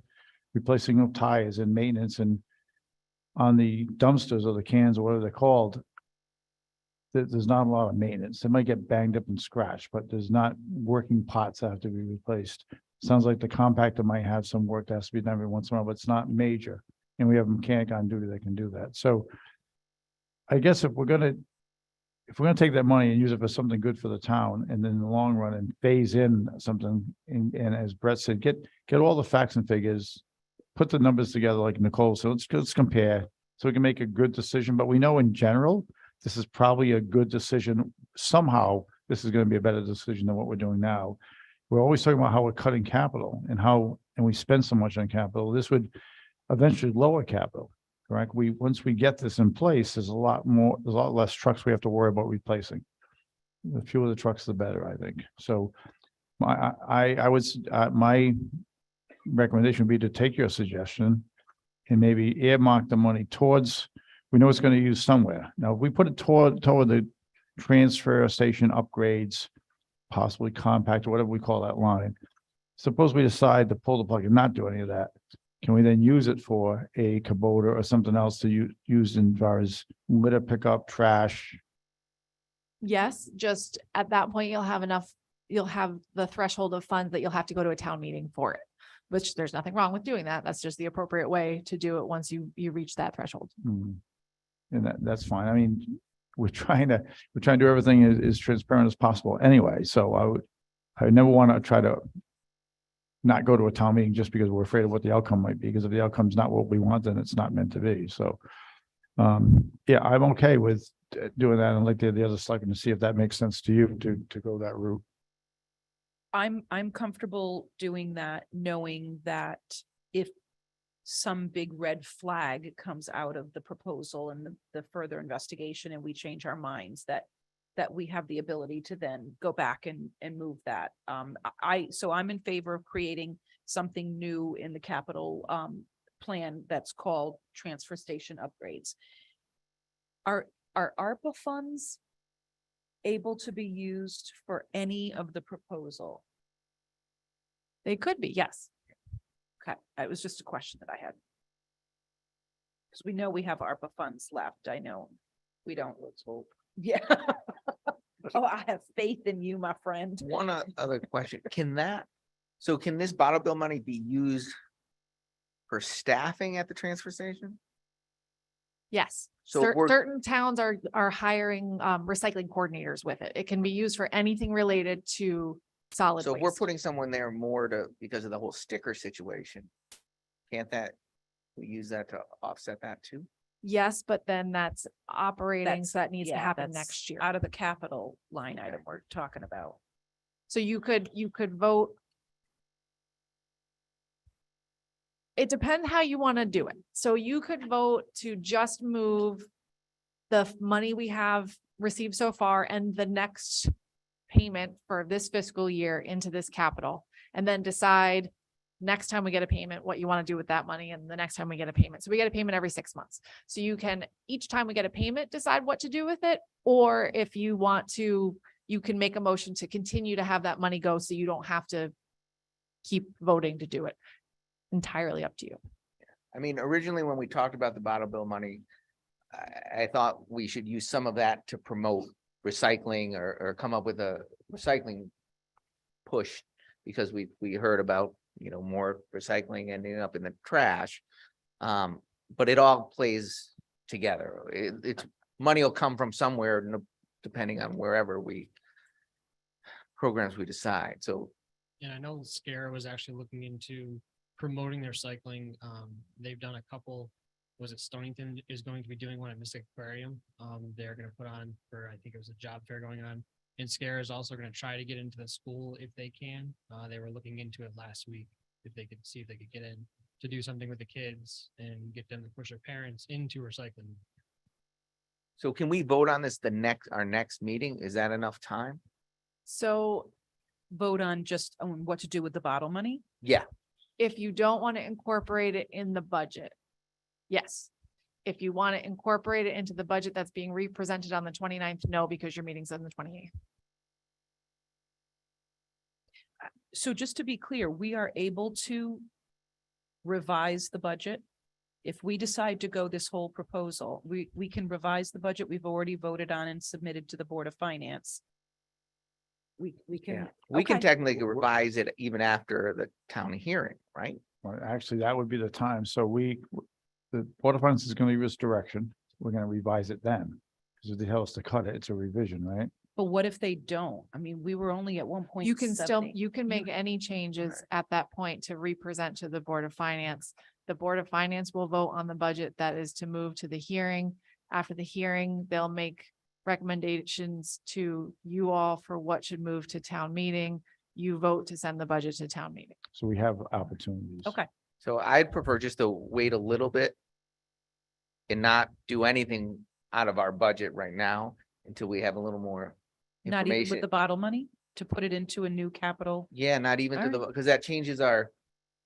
Speaker 1: replacing of tires and maintenance and on the dumpsters or the cans or whatever they're called. There's not a lot of maintenance. They might get banged up and scratched, but there's not working parts that have to be replaced. Sounds like the compactor might have some work that has to be done every once in a while, but it's not major. And we have a mechanic on duty that can do that. So I guess if we're gonna take that money and use it for something good for the town, and then in the long run and phase in something, and as Brett said, get all the facts and figures, put the numbers together like Nicole, so let's compare, so we can make a good decision. But we know in general, this is probably a good decision. Somehow, this is gonna be a better decision than what we're doing now. We're always talking about how we're cutting capital and we spend so much on capital. This would eventually lower capital, correct? Once we get this in place, there's a lot less trucks we have to worry about replacing. The fewer the trucks, the better, I think. So my recommendation would be to take your suggestion and maybe earmark the money towards, we know it's going to use somewhere. Now, if we put it toward the transfer station upgrades, possibly compact or whatever we call that line. Suppose we decide to pull the plug and not do any of that. Can we then use it for a Kubota or something else to use in far as litter pickup, trash?
Speaker 6: Yes, just at that point, you'll have the threshold of funds that you'll have to go to a town meeting for it, which there's nothing wrong with doing that. That's just the appropriate way to do it once you reach that threshold.
Speaker 1: And that's fine. I mean, we're trying to do everything as transparent as possible anyway. So I never want to try to not go to a town meeting just because we're afraid of what the outcome might be, because if the outcome's not what we want, then it's not meant to be. So Yeah, I'm okay with doing that and like the other selectmen to see if that makes sense to you to go that route.
Speaker 2: I'm comfortable doing that, knowing that if some big red flag comes out of the proposal and the further investigation and we change our minds, that we have the ability to then go back and move that. So I'm in favor of creating something new in the capital plan that's called transfer station upgrades. Are ARPA funds able to be used for any of the proposal?
Speaker 6: They could be, yes.
Speaker 2: Okay, it was just a question that I had. Because we know we have ARPA funds left. I know we don't. Let's hope. Yeah. Oh, I have faith in you, my friend.
Speaker 3: One other question, can this bottle bill money be used for staffing at the transfer station?
Speaker 6: Yes.
Speaker 3: So we're-
Speaker 6: Certain towns are hiring recycling coordinators with it. It can be used for anything related to solid
Speaker 3: So we're
Speaker 6: waste.
Speaker 3: putting someone there more because of the whole sticker situation. Can't we use that to offset that too?
Speaker 6: Yes, but then that's operating, so that needs to
Speaker 2: Yeah,
Speaker 6: happen
Speaker 2: that's
Speaker 6: next year.
Speaker 2: Out of the capital line
Speaker 3: Okay.
Speaker 2: item we're talking about.
Speaker 6: So you could vote. It depends how you want to do it. So you could vote to just move the money we have received so far and the next payment for this fiscal year into this capital, and then decide next time we get a payment, what you want to do with that money, and the next time we get a payment. So we get a payment every 6 months. So you can, each time we get a payment, decide what to do with it. Or if you want to, you can make a motion to continue to have that money go, so you don't have to keep voting to do it. Entirely up to you.
Speaker 3: I mean, originally, when we talked about the bottle bill money, I thought we should use some of that to promote recycling or come up with a recycling push, because we heard about, more recycling ending up in the trash. But it all plays together. It's money will come from somewhere, depending on wherever programs we decide. So
Speaker 5: And I know Scare was actually looking into promoting their cycling. They've done a couple, was it Stonington is going to be doing one at Mystic Aquarium. They're gonna put on for, I think it was a job fair going on. And Scare is also gonna try to get into the school if they can. They were looking into it last week, if they could see if they could get in to do something with the kids and get them to push their parents into recycling.
Speaker 3: So can we vote on this our next meeting? Is that enough time?
Speaker 2: So vote on just on what to do with the bottle money?
Speaker 3: Yeah,
Speaker 6: If you don't want to incorporate it in the budget, yes. If you want to incorporate it into the budget that's being represented on the 29th, no, because your meeting's on the 28th.
Speaker 2: So just to be clear, we are able to revise the budget. If we decide to go this whole proposal, we can revise the budget we've already voted on and submitted to the Board of Finance. We
Speaker 3: yeah.
Speaker 2: can.
Speaker 3: We can
Speaker 2: okay.
Speaker 3: technically revise it even after the town hearing, right?
Speaker 1: Well, actually, that would be the time. So the Board of Finance is going to give us direction. We're going to revise it then. Because if they tell us to cut it, it's a revision, right?
Speaker 2: But what if they don't? I mean, we were only at 1.70.
Speaker 6: You can still, you can make any changes at that point to represent to the Board of Finance. The Board of Finance will vote on the budget that is to move to the hearing. After the hearing, they'll make recommendations to you all for what should move to town meeting. You vote to send the budget to town meeting.
Speaker 1: So we have opportunities.
Speaker 2: Okay.
Speaker 3: So I'd prefer just to wait a little bit and not do anything out of our budget right now until we have a little more
Speaker 2: Not even
Speaker 3: information.
Speaker 2: with the bottle money to put it into a new capital.
Speaker 3: Yeah, not even to
Speaker 2: Alright.
Speaker 3: because that changes our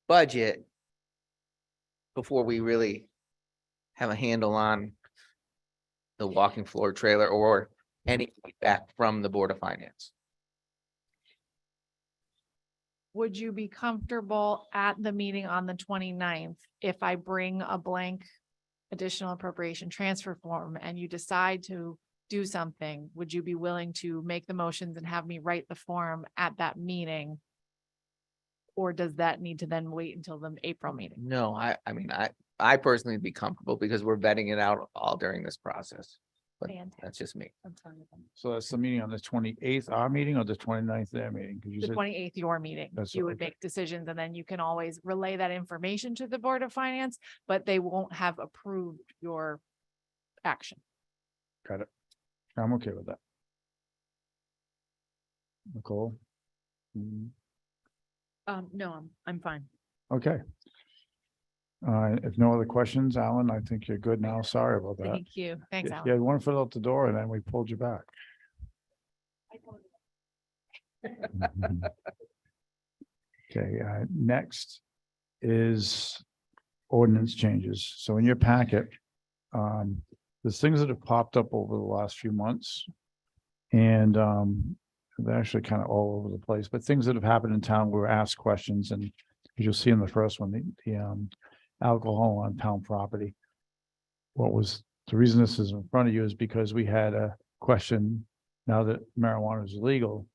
Speaker 3: budget before we really have a handle on the walking floor trailer or any feedback from the Board of Finance.
Speaker 6: Would you be comfortable at the meeting on the 29th if I bring a blank additional appropriation transfer form and you decide to do something? Would you be willing to make the motions and have me write the form at that meeting? Or does that need to then wait until the April meeting?
Speaker 3: No, I mean, I personally would be comfortable because we're vetting it out all during this process. But
Speaker 6: Fantastic.
Speaker 3: that's just me.
Speaker 6: I'm fine with them.
Speaker 1: So that's the meeting on the 28th, our meeting, or the 29th, their meeting? 'Cause you
Speaker 6: The
Speaker 1: said
Speaker 6: 28th, your meeting,
Speaker 1: That's
Speaker 6: you would
Speaker 1: okay.
Speaker 6: make decisions and then you can always relay that information to the Board of Finance, but they won't have approved your
Speaker 2: action.
Speaker 1: Got it. I'm okay with that. Nicole? Mm,
Speaker 2: No, I'm fine.
Speaker 1: Okay. If no other questions, Alan, I think you're good now. Sorry about that.
Speaker 6: Thank you. Thanks,
Speaker 1: You
Speaker 6: Alan.
Speaker 1: had one foot out the door and then we pulled you back. Okay, next is ordinance changes. So in your packet, there's things that have popped up over the last few months. And they're actually kind of all over the place, but things that have happened in town were asked questions, and as you'll see in the first one, the alcohol on town property. The reason this is in front of you is because we had a question, now that marijuana is illegal,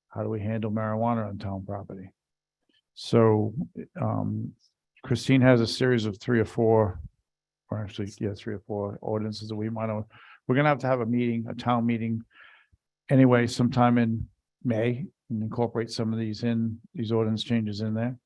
Speaker 1: how do we handle marijuana on town property? So Christine has a series of 3 or 4, or actually, yeah, 3 or 4 ordinances that we're gonna have to have a meeting, a town meeting anyway, sometime in May, and incorporate some of these ordinance changes in there.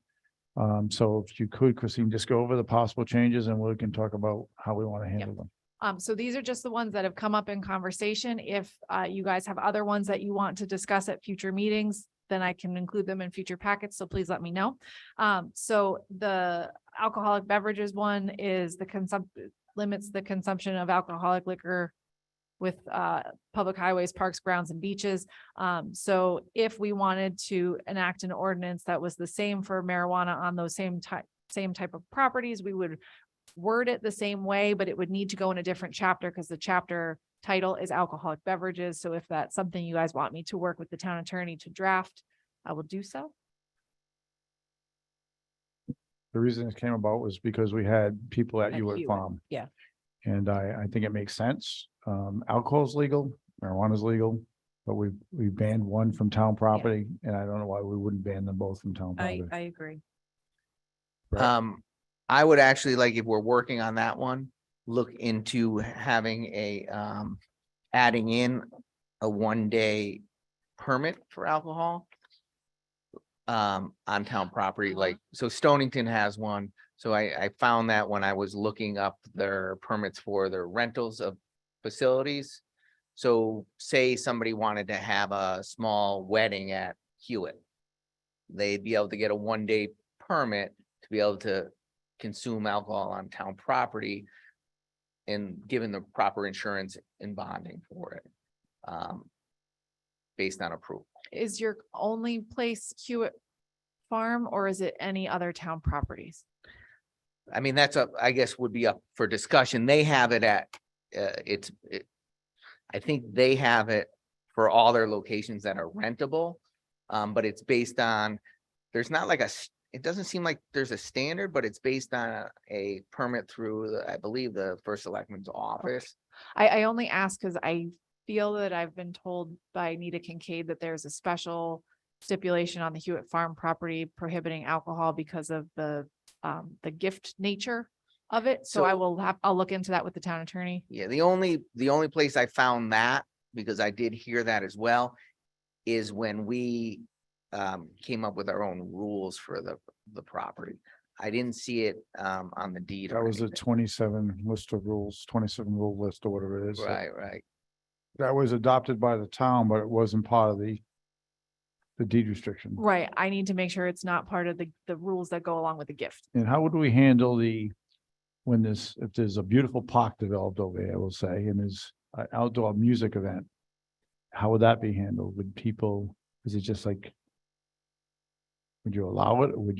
Speaker 1: So if you could, Christine, just go over the possible changes and we can talk about how we want to handle them.
Speaker 6: So these are just the ones that have come up in conversation. If you guys have other ones that you want to discuss at future meetings, then I can include them in future packets. So please let me know. So the alcoholic beverages one is limits the consumption of alcoholic liquor with public highways, parks, grounds, and beaches. So if we wanted to enact an ordinance that was the same for marijuana on those same type of properties, we would word it the same way, but it would need to go in a different chapter because the chapter title is alcoholic beverages. So if that's something you guys want me to work with the town attorney to draft, I will do so.
Speaker 1: The reason it came about was because we had people at
Speaker 2: At
Speaker 1: Hewitt
Speaker 2: Hewitt,
Speaker 1: Farm.
Speaker 2: yeah.
Speaker 1: And I think it makes sense. Alcohol is legal, marijuana is legal, but we banned one from town property, and I don't know why we wouldn't ban them both from town property.
Speaker 2: I agree.
Speaker 1: Right.
Speaker 3: I would actually like, if we're working on that one, look into having adding in a 1-day permit for alcohol on town property, like, so Stonington has one. So I found that when I was looking up their permits for their rentals of facilities. So say somebody wanted to have a small wedding at Hewitt, they'd be able to get a 1-day permit to be able to consume alcohol on town property and given the proper insurance and bonding for it, based on approval.
Speaker 6: Is your only place Hewitt Farm or is it any other town properties?
Speaker 3: I mean, I guess would be up for discussion. They have it at, I think they have it for all their locations that are rentable. But it's based on, there's not like it doesn't seem like there's a standard, but it's based on a permit through, I believe, the first selectman's office.
Speaker 6: I only ask because I feel that I've been told by Nita Kincaid that there's a special stipulation on the Hewitt Farm property prohibiting alcohol because of the gift nature of it. So I'll look into that with the town attorney.
Speaker 3: Yeah, the only place I found that, because I did hear that as well, is when we came up with our own rules for the property. I didn't see it on the deed.
Speaker 1: That
Speaker 3: or
Speaker 1: was a
Speaker 3: anything.
Speaker 1: 27 list of rules, 27 rule list or whatever it is.
Speaker 3: Right.
Speaker 1: That was adopted by the town, but it wasn't part of the deed restriction.
Speaker 6: Right. I need to make sure it's not part of the rules that go along with the gift.
Speaker 1: And how would we handle if there's a beautiful park developed over here, we'll say, and there's an outdoor music event, how would that be handled? Is it just like, would you allow it? Or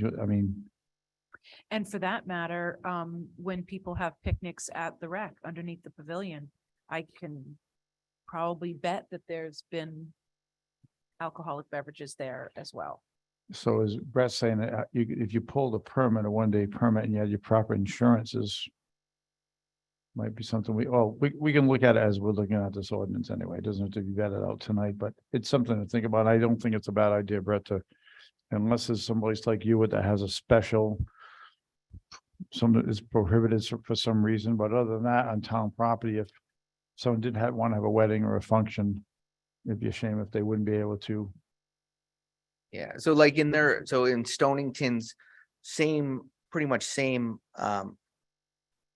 Speaker 2: And for that matter, when people have picnics at the rec underneath the pavilion, I can probably bet that there's been alcoholic beverages there as well.
Speaker 1: so is Brett saying that if you pulled a 1-day permit and you had your proper insurances, might be something we can look at it as we're looking at this ordinance anyway. It doesn't have to be vetted out tonight, but it's something to think about. I don't think it's a bad idea, Brett, unless there's someplace like you that has a special, something is prohibited for some reason, but other than that, on town property, if someone did want to have a wedding or a function, it'd be a shame if they wouldn't be able to.
Speaker 3: Yeah, so like in Stonington's pretty much same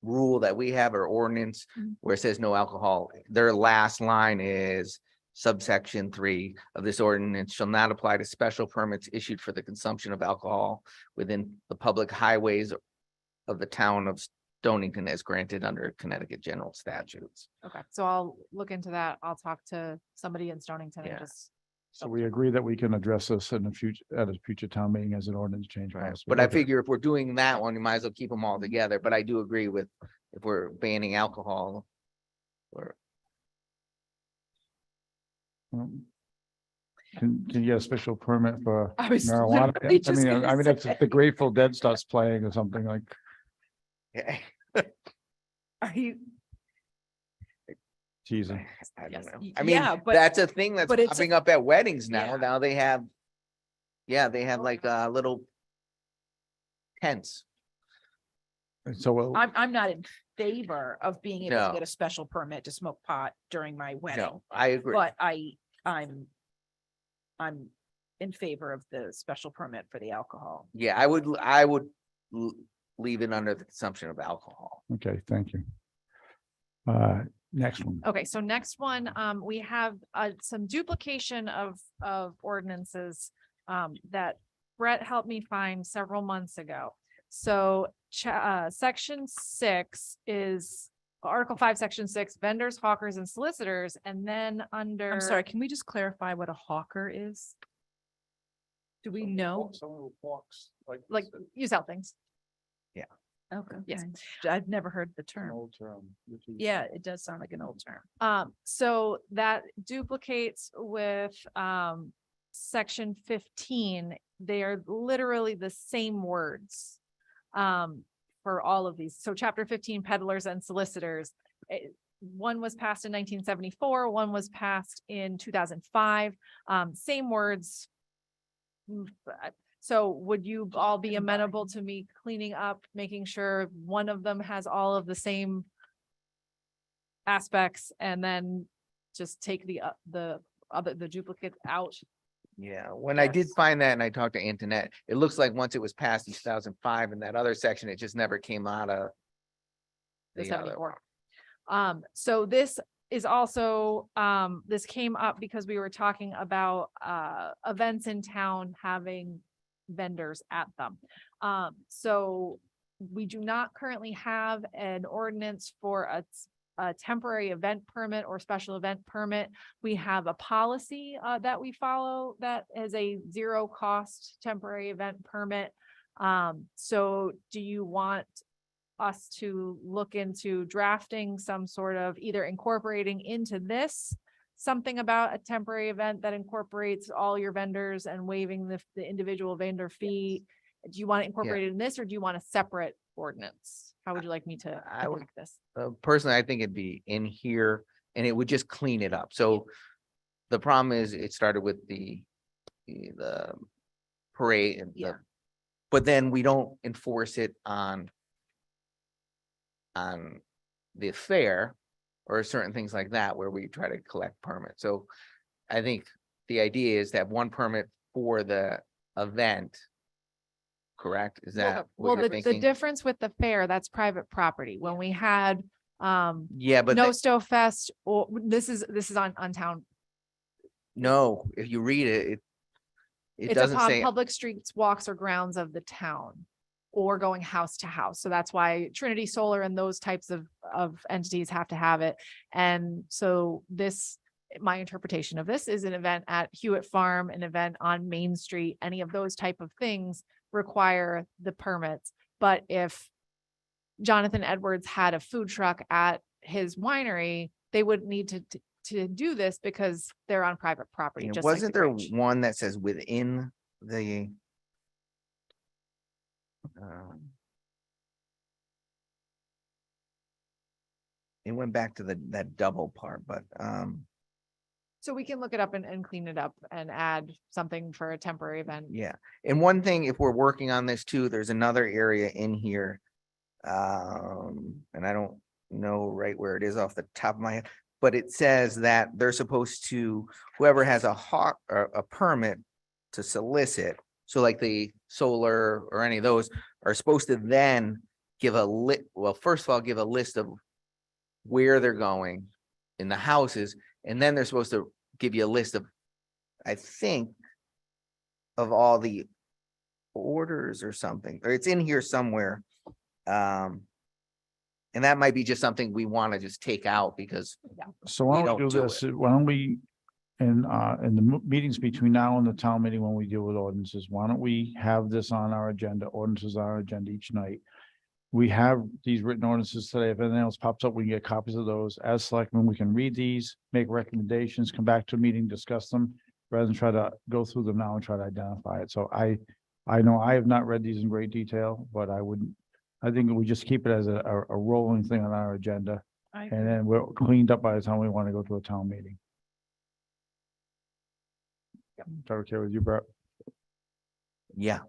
Speaker 3: rule that we have or ordinance
Speaker 2: Mhm.
Speaker 3: where it says no alcohol, their last line is subsection 3 of this ordinance shall not apply to special permits issued for the consumption of alcohol within the public highways of the town of Stonington as granted under Connecticut general statutes.
Speaker 6: Okay, so I'll look into that. I'll talk to somebody in Stonington and
Speaker 3: Yeah.
Speaker 6: just.
Speaker 1: So we agree that we can address this in the future, at a future town meeting as an ordinance change.
Speaker 3: Right,
Speaker 1: possibly.
Speaker 3: but I
Speaker 1: Okay.
Speaker 3: figure if we're doing that one, you might as well keep them all together, but I do agree with if we're banning alcohol. Or,
Speaker 1: Can you get a special permit for
Speaker 2: I was
Speaker 1: marijuana?
Speaker 2: literally
Speaker 1: I
Speaker 2: just
Speaker 1: mean,
Speaker 2: gonna
Speaker 1: I mean, if
Speaker 2: say.
Speaker 1: the Grateful Dead starts playing or something like,
Speaker 3: yeah,
Speaker 2: Are you,
Speaker 1: teasing.
Speaker 3: I
Speaker 6: Yes.
Speaker 3: don't know.
Speaker 2: Y-
Speaker 3: I mean,
Speaker 2: yeah, but-
Speaker 3: that's a thing that's
Speaker 2: but it's-
Speaker 3: popping up at weddings now.
Speaker 2: Yeah.
Speaker 3: Now they have, yeah, they have like little tents.
Speaker 1: And so we'll-
Speaker 2: I'm not in favor of being able to
Speaker 3: No.
Speaker 2: get a special permit to smoke pot during my wedding.
Speaker 3: No, I agree.
Speaker 2: But I'm in favor of the special permit for the alcohol.
Speaker 3: Yeah, I would leave it under the consumption of alcohol.
Speaker 1: okay, thank you. Next one.
Speaker 6: Okay, so next one, we have some duplication of ordinances that Brett helped me find several months ago. So section 6 is Article 5, section 6, vendors, hawkers and solicitors, and then under.
Speaker 2: I'm sorry, can we just clarify what a hawker is? Do we know?
Speaker 1: Someone who walks
Speaker 6: Like, you sell things.
Speaker 2: Okay.
Speaker 6: Yes.
Speaker 2: I've never heard the
Speaker 1: An
Speaker 2: term.
Speaker 1: old term, which is-
Speaker 2: Yeah, it does sound like an old term.
Speaker 6: So that duplicates with section 15. They are literally the same words for all of these. So chapter 15, peddlers and solicitors. One was passed in 1974, one was passed in 2005. Same words. So would you all be amenable to me cleaning up, making sure one of them has all of the same aspects and then just take the duplicate out?
Speaker 3: Yeah, when I did
Speaker 6: Yes.
Speaker 3: find that and I talked to Antoinette, it looks like once it was passed in 2005 in that other section, it just never came out of
Speaker 6: The
Speaker 3: the other
Speaker 6: 74.
Speaker 3: one.
Speaker 6: So this is also, this came up because we were talking about, events in town having vendors at them. So we do not currently have an ordinance for a temporary event permit or special event permit. We have a policy, that we follow that is a zero cost temporary event permit. So do you want us to look into drafting some sort of either incorporating into this something about a temporary event that incorporates all your vendors and waiving the individual vendor fee? Do you want to incorporate it in this, or do you want a separate ordinance? How would you like me to
Speaker 3: I would-
Speaker 6: attack this?
Speaker 3: Personally, I think it'd be in here and it would just clean it up. So the problem is it started with the parade and
Speaker 2: Yeah.
Speaker 3: but then we don't enforce it on the fair or certain things like that where we try to collect permits. So I think the idea is to have one permit for the event. Correct? Is that
Speaker 6: Well,
Speaker 3: what you're
Speaker 6: the
Speaker 3: thinking?
Speaker 6: difference with the fair, that's private property. When we had,
Speaker 3: Yeah, but
Speaker 6: No Stow Fest, or this is on town.
Speaker 3: no, if you read it, it
Speaker 6: It's
Speaker 3: doesn't
Speaker 6: upon
Speaker 3: say,
Speaker 6: public streets, walks or grounds of the town. Or going house to house. So that's why Trinity Solar and those types of entities have to have it. And so this, my interpretation of this is an event at Hewitt Farm, an event on Main Street, any of those type of things require the permits. But if Jonathan Edwards had a food truck at his winery, they would need to do this because they're on private property. just like
Speaker 3: wasn't
Speaker 6: the
Speaker 3: there
Speaker 6: Grange.
Speaker 3: one that says within the it went back to that double part, but
Speaker 6: So we can look it up and clean it up and add something for a temporary event.
Speaker 3: yeah. And one thing, if we're working on this too, there's another area in here. And I don't know right where it is off the top of my head, but it says that they're supposed to, whoever has a hawk or a permit to solicit. So like the solar or any of those are supposed to then first of all, give a list of where they're going in the houses, and then they're supposed to give you a list of, I think, of all the orders or something, or it's in here somewhere. And that might be just something we want to just take out because
Speaker 1: So why
Speaker 3: We
Speaker 1: don't we
Speaker 3: don't
Speaker 1: do
Speaker 3: do
Speaker 1: this? Why don't we, in the meetings between now and the town meeting, when we deal with ordinances, why don't we have this on our agenda, ordinances on our agenda each night? We have these written ordinances today. If anything else pops up, we can get copies of those. As selectmen, we can read these, make recommendations, come back to a meeting, discuss them, rather than try to go through them now and try to identify it. So I know I have not read these in great detail, but I think we just keep it as a rolling thing on our agenda.
Speaker 2: I
Speaker 1: And then we're cleaned up by the time we want to go to a town meeting. Is that okay with you, Brett?
Speaker 3: yeah,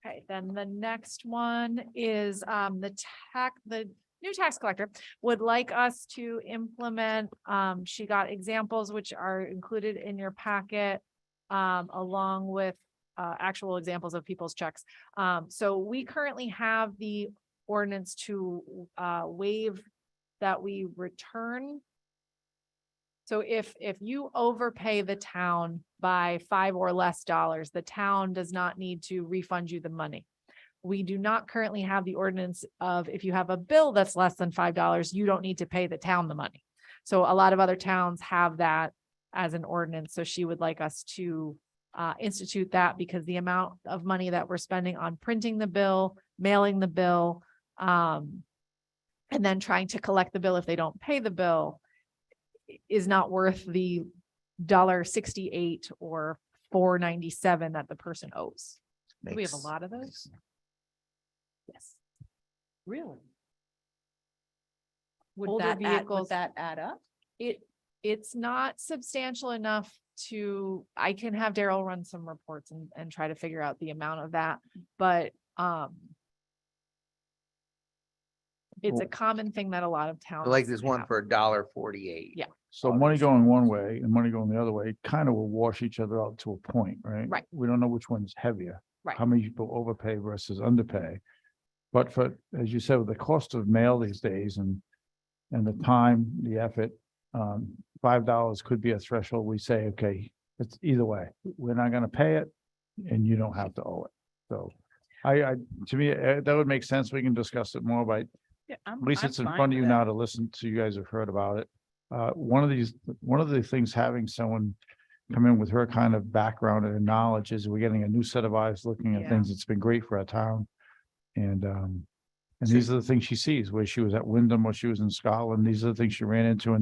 Speaker 6: Okay, then the next one is the new tax collector would like us to implement, she got examples which are included in your packet, along with actual examples of people's checks. So we currently have the ordinance to waive that we return. So if you overpay the town by $5 or less, the town does not need to refund you the money. We do not currently have the ordinance of if you have a bill that's less than $5, you don't need to pay the town the money. So a lot of other towns have that as an ordinance. So she would like us to institute that because the amount of money that we're spending on printing the bill, mailing the bill, and then trying to collect the bill if they don't pay the bill is not worth the $1.68 or $4.97 that the person owes. Do we have a lot of those? Yes.
Speaker 2: Really? Would
Speaker 6: Older
Speaker 2: that
Speaker 6: vehicles-
Speaker 2: add up?
Speaker 6: It's not substantial enough I can have Daryl run some reports and try to figure out the amount of that, but, it's a common thing that a lot of towns.
Speaker 3: like this one
Speaker 6: have.
Speaker 3: for $1.48.
Speaker 6: Yeah.
Speaker 1: So money going one way and money going the other way kind of will wash each other out to a point, right?
Speaker 6: Right.
Speaker 1: We don't know which one's heavier.
Speaker 6: Right.
Speaker 1: How many people overpay versus underpay. But as you said, with the cost of mail these days and the time, the effort, $5 could be a threshold. We say, okay, it's either way. We're not gonna pay it and you don't have to owe it. So to me, that would make sense. We can discuss it more, but
Speaker 2: Yeah,
Speaker 1: at least it's in front of you now to listen to. You guys have heard about it. One of the things having someone come in with her kind of background and knowledge is we're getting a new set of eyes looking at
Speaker 6: Yeah.
Speaker 1: things. It's been great for our town. And these are the things she sees, where she was at Wyndham, where she was in Scotland. These are the things she ran into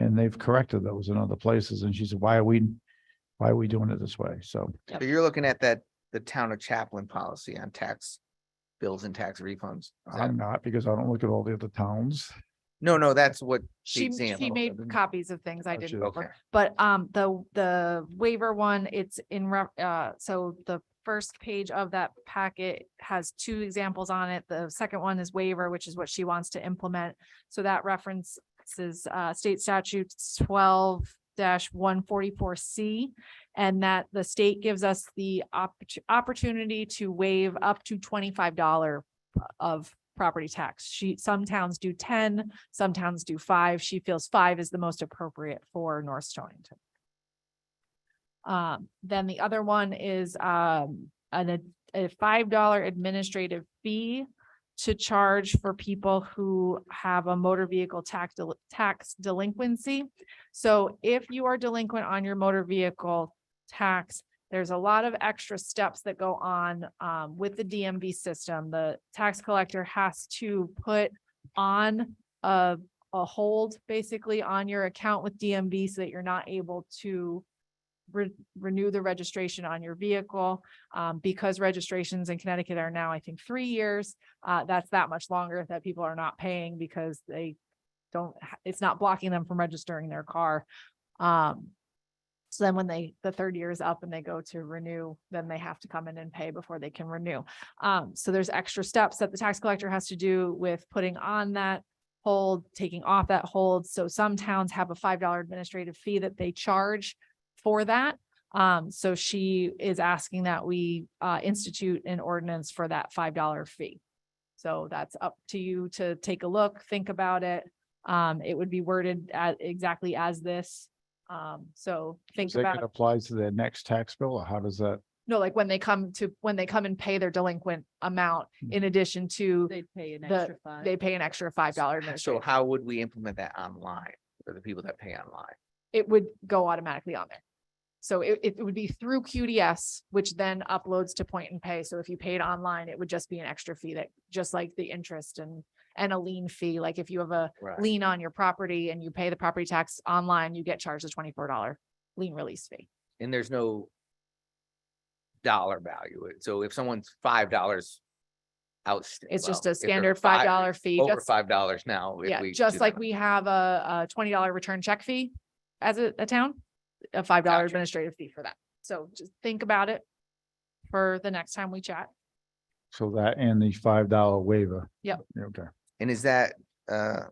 Speaker 1: and they've corrected those in other places. And she said, why are we doing it this way? So
Speaker 3: So you're looking at the town of Chaplin policy on tax bills and tax refunds. Is that-
Speaker 1: I'm not, because I don't look at all the other towns.
Speaker 3: No, that's what the
Speaker 6: She
Speaker 3: example.
Speaker 6: made copies of things I
Speaker 1: Gotcha.
Speaker 6: didn't.
Speaker 3: Okay.
Speaker 6: But the waiver one, it's so the first page of that packet has 2 examples on it. The second one is waiver, which is what she wants to implement. So that references state statutes 12-144C, and that the state gives us the opportunity to waive up to $25 of property tax. Some towns do 10, some towns do 5. She feels 5 is the most appropriate for North Stonington. Then the other one is a $5 administrative fee to charge for people who have a motor vehicle tax delinquency. So if you are delinquent on your motor vehicle tax, there's a lot of extra steps that go on with the DMV system. The tax collector has to put on a hold basically on your account with DMV so that you're not able to renew the registration on your vehicle. Because registrations in Connecticut are now, I think, 3 years. That's that much longer that people are not paying because it's not blocking them from registering their car. So then when the 3rd year is up and they go to renew, then they have to come in and pay before they can renew. So there's extra steps that the tax collector has to do with putting on that hold, taking off that hold. So some towns have a $5 administrative fee that they charge for that. So she is asking that we institute an ordinance for that $5 fee. So that's up to you to take a look, think about it. It would be worded at exactly as this. So think
Speaker 1: Does that
Speaker 6: about
Speaker 1: get
Speaker 6: it.
Speaker 1: applied to their next tax bill, or how does that?
Speaker 6: No, like when they come and pay their delinquent amount in addition to,
Speaker 2: They'd pay an
Speaker 6: The-
Speaker 2: extra five.
Speaker 6: they pay an extra $5
Speaker 3: So
Speaker 6: administrative.
Speaker 3: how would we implement that online for the people that pay online?
Speaker 6: It would go automatically on there. So it would be through QDS, which then uploads to Point and Pay. So if you paid online, it would just be an extra fee that, just like the interest and a lien fee. Like if you have a
Speaker 3: Right.
Speaker 6: lien on your property and you pay the property tax online, you get charged a $24 lien release fee.
Speaker 3: And there's no dollar value. So if someone's $5 outstanding.
Speaker 6: It's just a standard $5 fee.
Speaker 3: Over
Speaker 6: just-
Speaker 3: $5 now. if
Speaker 6: Yeah,
Speaker 3: we
Speaker 6: just
Speaker 3: do
Speaker 6: like
Speaker 3: that.
Speaker 6: we have a $20 return check fee as a town, a $5
Speaker 3: Gotcha.
Speaker 6: administrative fee for that. So just think about it for the next time we chat.
Speaker 1: So that and the $5 waiver.
Speaker 6: Yep.
Speaker 1: Okay.
Speaker 3: And is that,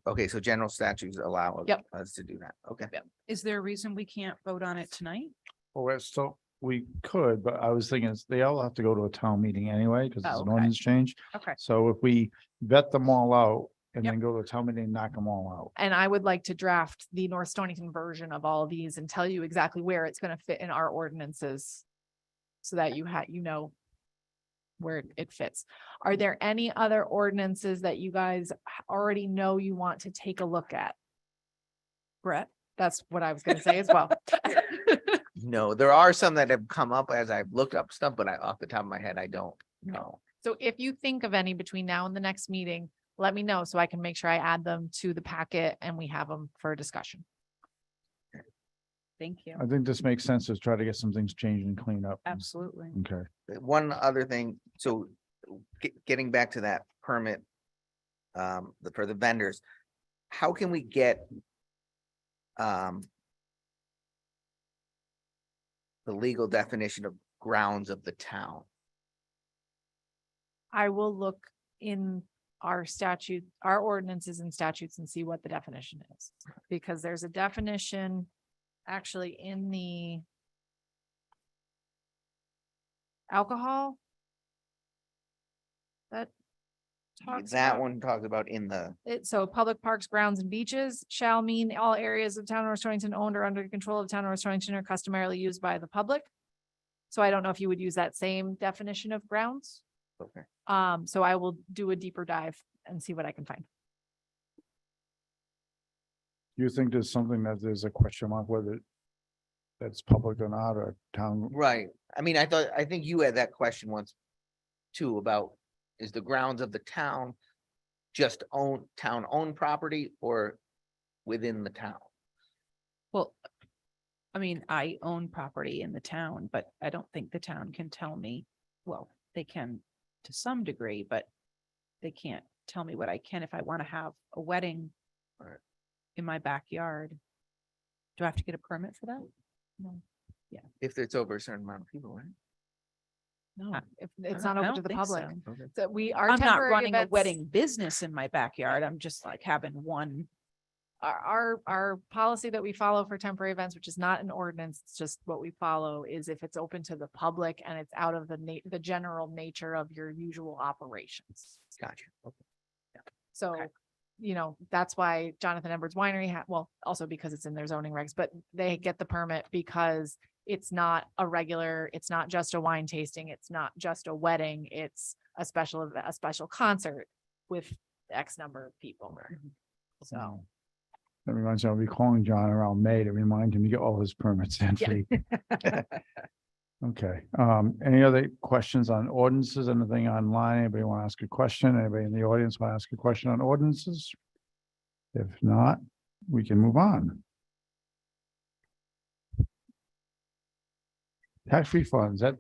Speaker 3: okay, so general statutes allow
Speaker 6: Yep.
Speaker 3: us to do that. Okay.
Speaker 2: Is there a reason we can't vote on it tonight?
Speaker 1: Well, we're still, we could, but I was thinking they all have to go to a town meeting anyway, because it's
Speaker 2: Oh,
Speaker 1: an
Speaker 2: okay.
Speaker 1: ordinance change.
Speaker 2: Okay.
Speaker 1: So if we vet them all out and
Speaker 2: Yep.
Speaker 1: then go to a town meeting and knock them all out.
Speaker 6: And I would like to draft the North Stonington version of all of these and tell you exactly where it's gonna fit in our ordinances. So that you know where it fits. Are there any other ordinances that you guys already know you want to take a look at?
Speaker 2: Brett?
Speaker 6: That's what I was gonna say as well.
Speaker 3: No, there are some that have come up as I've looked up stuff, but off the top of my head, I don't know.
Speaker 6: So if you think of any between now and the next meeting, let me know so I can make sure I add them to the packet and we have them for discussion.
Speaker 2: Thank you.
Speaker 1: I think this makes sense to try to get some things changed and cleaned up.
Speaker 2: Absolutely.
Speaker 1: Okay.
Speaker 3: One other thing, so getting back to that permit, for the vendors, how can we get the legal definition of grounds of the town?
Speaker 6: I will look in our statute, our ordinances and statutes and see what the definition is. Because there's a definition actually in the alcohol that talks
Speaker 3: That
Speaker 6: about
Speaker 3: one talks about in the,
Speaker 6: it. So public parks, grounds and beaches shall mean all areas of town of North Stonington owned or under the control of town of North Stonington are customarily used by the public. So I don't know if you would use that same definition of grounds.
Speaker 3: okay.
Speaker 6: So I will do a deeper dive and see what I can find.
Speaker 1: Do you think there's something that there's a question mark whether that's public or not, or town?
Speaker 3: Right. I mean, I think you had that question once too about, is the grounds of the town just town owned property or within the town?
Speaker 2: Well, I mean, I own property in the town, but I don't think the town can tell me, well, they can to some degree, but they can't tell me what I can if I want to have a wedding
Speaker 3: Right.
Speaker 2: in my backyard. Do I have to get a permit for that? No.
Speaker 3: If it's over a certain amount of people, right?
Speaker 2: No.
Speaker 6: If it's
Speaker 2: I
Speaker 6: not open
Speaker 2: don't
Speaker 6: to the
Speaker 2: think
Speaker 6: public.
Speaker 2: so.
Speaker 3: Okay.
Speaker 6: So we are
Speaker 2: I'm not
Speaker 6: temporary
Speaker 2: running a
Speaker 6: events-
Speaker 2: wedding business in my backyard. I'm just like having one.
Speaker 6: Our policy that we follow for temporary events, which is not an ordinance, it's just what we follow, is if it's open to the public and it's out of the general nature of your usual operations.
Speaker 3: Gotcha. Okay.
Speaker 6: So,
Speaker 2: Okay.
Speaker 6: you know, that's why Jonathan Edwards Winery well, also because it's in their zoning regs, but they get the permit because it's not it's not just a wine tasting, it's not just a wedding, it's a special concert with X number of people. So.
Speaker 1: That reminds me, I'll be calling John around May to remind him to get all his permits in.
Speaker 6: Yeah.
Speaker 1: Okay, any other questions on ordinances, anything online? Anybody want to ask a question? Anybody in the audience want to ask a question on ordinances? If not, we can move on. Tax refunds, that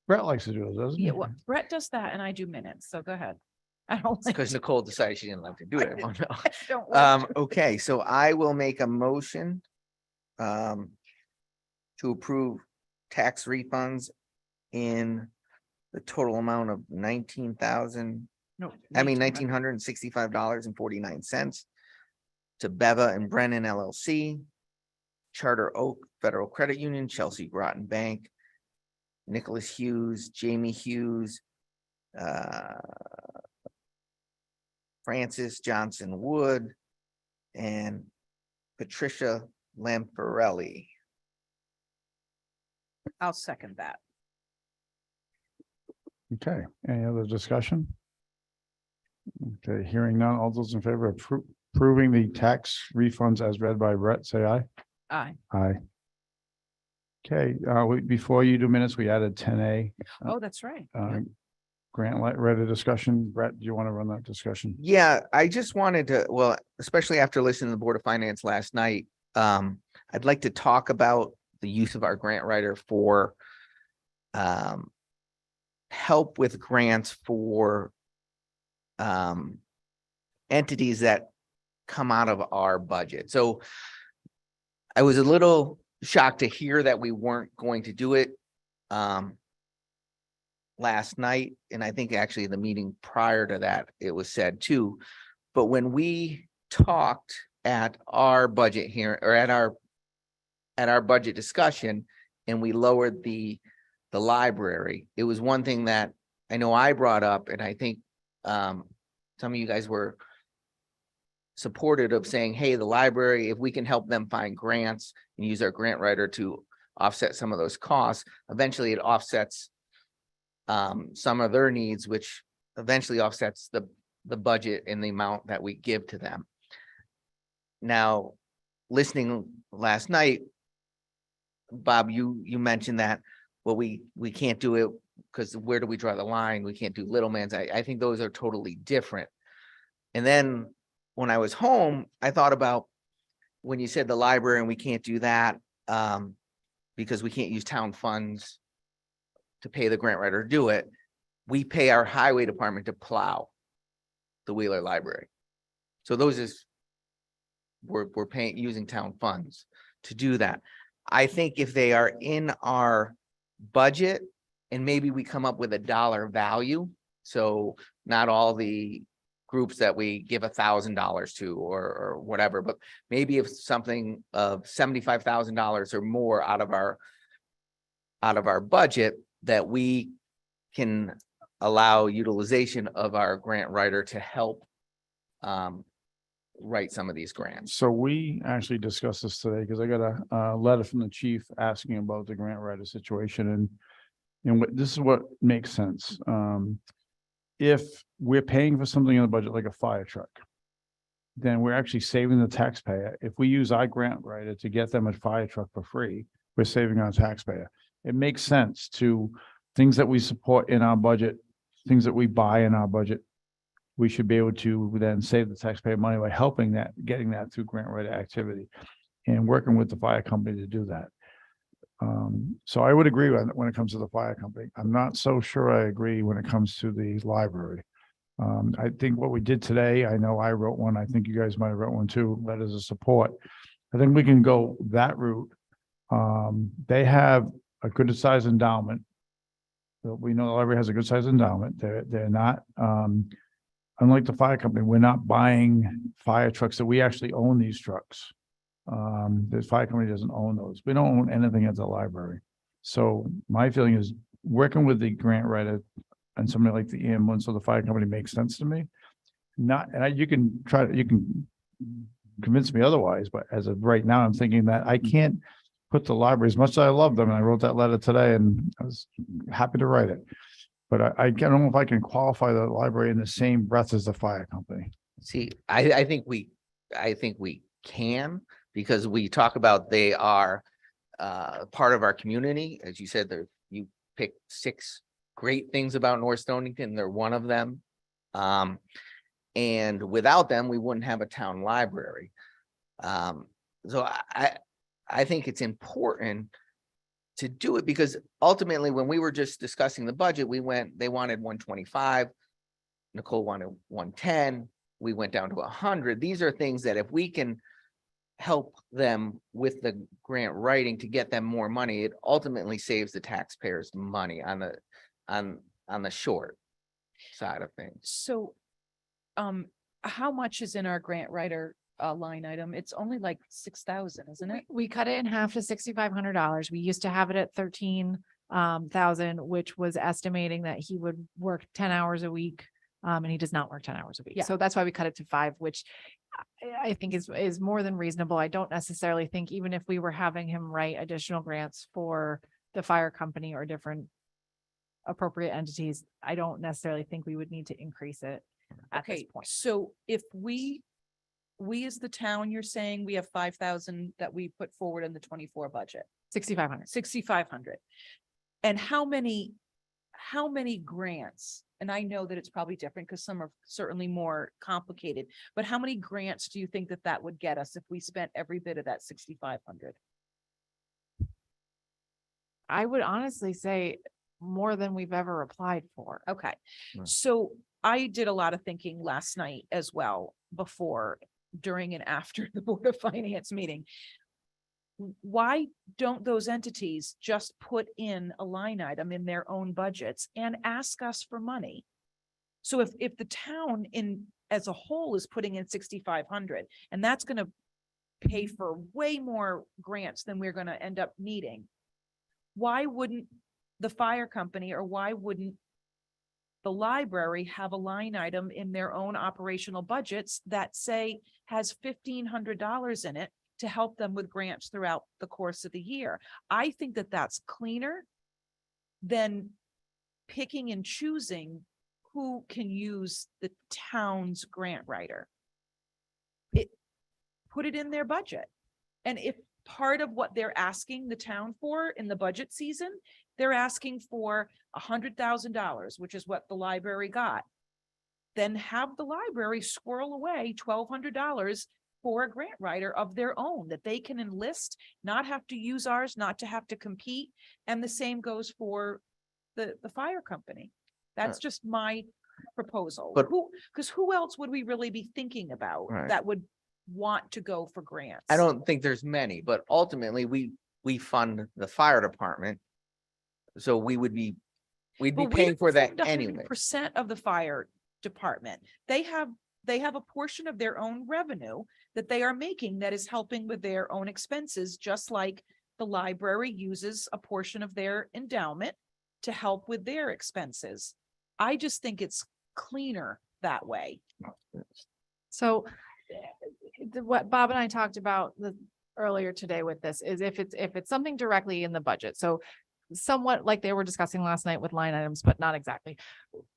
Speaker 1: Brett likes to do those, doesn't he?
Speaker 2: Yeah, well, Brett does that and I do minutes, so go ahead. I don't like.
Speaker 3: Because Nicole decided she didn't like to do it. I don't know.
Speaker 2: Don't like to.
Speaker 3: Okay, so I will make a motion to approve tax refunds in the total amount of
Speaker 2: No,
Speaker 3: $1,965.49 to Beva and Brennan LLC, Charter Oak Federal Credit Union, Chelsea Groton Bank, Nicholas Hughes, Jamie Hughes, Francis Johnson Wood, and Patricia Lamparelli.
Speaker 2: I'll second that.
Speaker 1: Okay, any other discussion? Okay, hearing none, all those in favor of approving the tax refunds as read by Brett, say aye.
Speaker 2: Aye.
Speaker 1: Aye. Okay, before you do minutes, we added 10A.
Speaker 2: Oh, that's right.
Speaker 1: Grant writer discussion. Brett, do you want to run that discussion?
Speaker 3: Yeah, I just wanted to, well, especially after listening to the Board of Finance last night, I'd like to talk about the use of our grant writer for help with grants for entities that come out of our budget. So I was a little shocked to hear that we weren't going to do it last night. And I think actually the meeting prior to that, it was said too. But when we talked at our budget here or at our budget discussion, and we lowered the library, it was one thing that I know I brought up, and I think some of you guys were supportive of saying, hey, the library, if we can help them find grants and use our grant writer to offset some of those costs, eventually it offsets some of their needs, which eventually offsets the budget and the amount that we give to them. Now, listening last night, Bob, you mentioned that, well, we can't do it because where do we draw the line? We can't do little man's. I think those are totally different. And then when I was home, I thought about when you said the library and we can't do that because we can't use town funds to pay the grant writer to do it. We pay our highway department to plow the Wheeler Library. So those is, we're paying, using town funds to do that. I think if they are in our budget and maybe we come up with a dollar value, so not all the groups that we give $1,000 to or whatever, but maybe if something of $75,000 or more out of our budget, that we can allow utilization of our grant writer to help write some of these grants.
Speaker 1: So we actually discussed this today because I got a letter from the chief asking about the grant writer situation, and this is what makes sense. If we're paying for something in the budget like a fire truck, then we're actually saving the taxpayer. If we use our grant writer to get them a fire truck for free, we're saving our taxpayer. It makes sense to things that we support in our budget, things that we buy in our budget. We should be able to then save the taxpayer money by helping that, getting that through grant writer activity and working with the fire company to do that. So I would agree when it comes to the fire company. I'm not so sure I agree when it comes to the library. I think what we did today, I know I wrote one, I think you guys might have wrote one too, letters of support. I think we can go that route. They have a good sized endowment. We know the library has a good sized endowment. They're not, unlike the fire company, we're not buying fire trucks, that we actually own these trucks. The fire company doesn't own those. We don't own anything at the library. So my feeling is working with the grant writer and somebody like the ambulance or the fire company makes sense to me. You can convince me otherwise, but as of right now, I'm thinking that I can't put the library, as much as I love them, and I wrote that letter today and I was happy to write it. But I don't know if I can qualify the library in the same breath as the fire company.
Speaker 3: See, I think we can, because we talk about they are part of our community. As you said, you picked 6 great things about North Stonington. They're one of them. And without them, we wouldn't have a town library. So I think it's important to do it, because ultimately when we were just discussing the budget, they wanted 125. Nicole wanted 110. We went down to 100. These are things that if we can help them with the grant writing to get them more money, it ultimately saves the taxpayers money on the short side of things.
Speaker 2: So, how much is in our grant writer line item? It's only like 6,000, isn't it?
Speaker 6: We cut it in half to $6,500. We used to have it at 13,000, which was estimating that he would work 10 hours a week And he does not work 10 hours a week.
Speaker 2: Yeah.
Speaker 6: So that's why we cut it to 5, which I think is more than reasonable. I don't necessarily think even if we were having him write additional grants for the fire company or different appropriate entities, I don't necessarily think we would need to increase it at this
Speaker 2: Okay,
Speaker 6: point.
Speaker 2: so if we as the town, you're saying we have 5,000 that we put forward in the 24 budget,
Speaker 6: 6,500.
Speaker 2: 6,500. And how many grants? And I know that it's probably different because some are certainly more complicated, but how many grants do you think that would get us if we spent every bit of that 6,500?
Speaker 6: I would honestly say more than we've ever applied for.
Speaker 2: Okay,
Speaker 3: Right.
Speaker 2: so I did a lot of thinking last night as well, before, during and after the Board of Finance meeting. Why don't those entities just put in a line item in their own budgets and ask us for money? So if the town as a whole is putting in 6,500, and that's gonna pay for way more grants than we're gonna end up needing, why wouldn't the fire company, or why wouldn't the library have a line item in their own operational budgets that say has $1,500 in it to help them with grants throughout the course of the year? I think that that's cleaner than picking and choosing who can use the town's grant writer. Put it in their budget. And if part of what they're asking the town for in the budget season, they're asking for $100,000, which is what the library got, then have the library squirrel away $1,200 for a grant writer of their own that they can enlist, not have to use ours, not to have to compete. And the same goes for the fire company. That's just my proposal.
Speaker 3: But-
Speaker 2: Because who else would we really be thinking about
Speaker 3: Right.
Speaker 2: that would want to go for grants?
Speaker 3: I don't think there's many, but ultimately we fund the fire department. So we'd be paying for that anyway.
Speaker 2: Percent of the fire department. They have a portion of their own revenue that they are making that is helping with their own expenses, just like the library uses a portion of their endowment to help with their expenses. I just think it's cleaner that way.
Speaker 6: So what Bob and I talked about earlier today with this is if it's something directly in the budget. So somewhat like they were discussing last night with line items, but not exactly.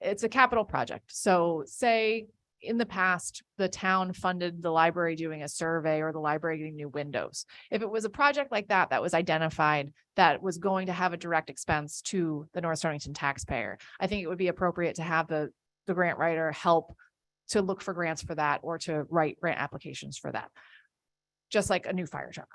Speaker 6: It's a capital project. So say in the past, the town funded the library doing a survey or the library getting new windows. If it was a project like that, that was identified that was going to have a direct expense to the North Stonington taxpayer, I think it would be appropriate to have the grant writer help to look for grants for that or to write grant applications for that. Just like a new fire truck.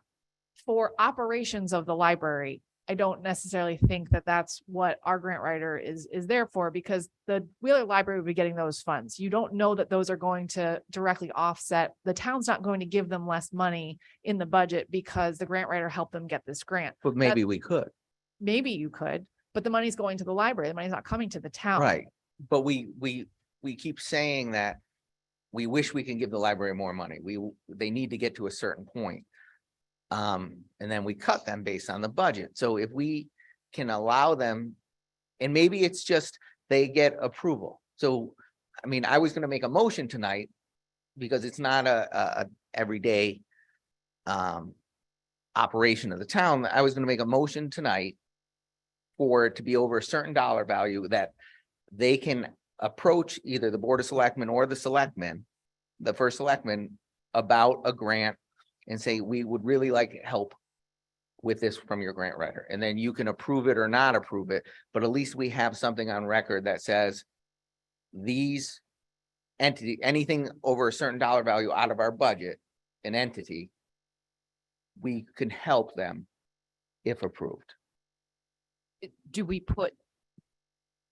Speaker 6: For operations of the library, I don't necessarily think that that's what our grant writer is there for, because the Wheeler Library would be getting those funds. You don't know that those are going to directly offset. The town's not going to give them less money in the budget because the grant writer helped them get this grant.
Speaker 3: But maybe we could,
Speaker 6: Maybe you could, but the money's going to the library. The money's not coming to the town.
Speaker 3: right? But we keep saying that we wish we can give the library more money. They need to get to a certain point. And then we cut them based on the budget. So if we can allow them, and maybe it's just they get approval. So, I mean, I was gonna make a motion tonight because it's not a everyday operation of the town. I was gonna make a motion tonight for it to be over a certain dollar value that they can approach either the Board of Selectmen or the Selectmen, the first Selectman, about a grant and say, we would really like help with this from your grant writer. And then you can approve it or not approve it, but at least we have something on record that says these anything over a certain dollar value out of our budget, an entity, we can help them if approved.
Speaker 2: Do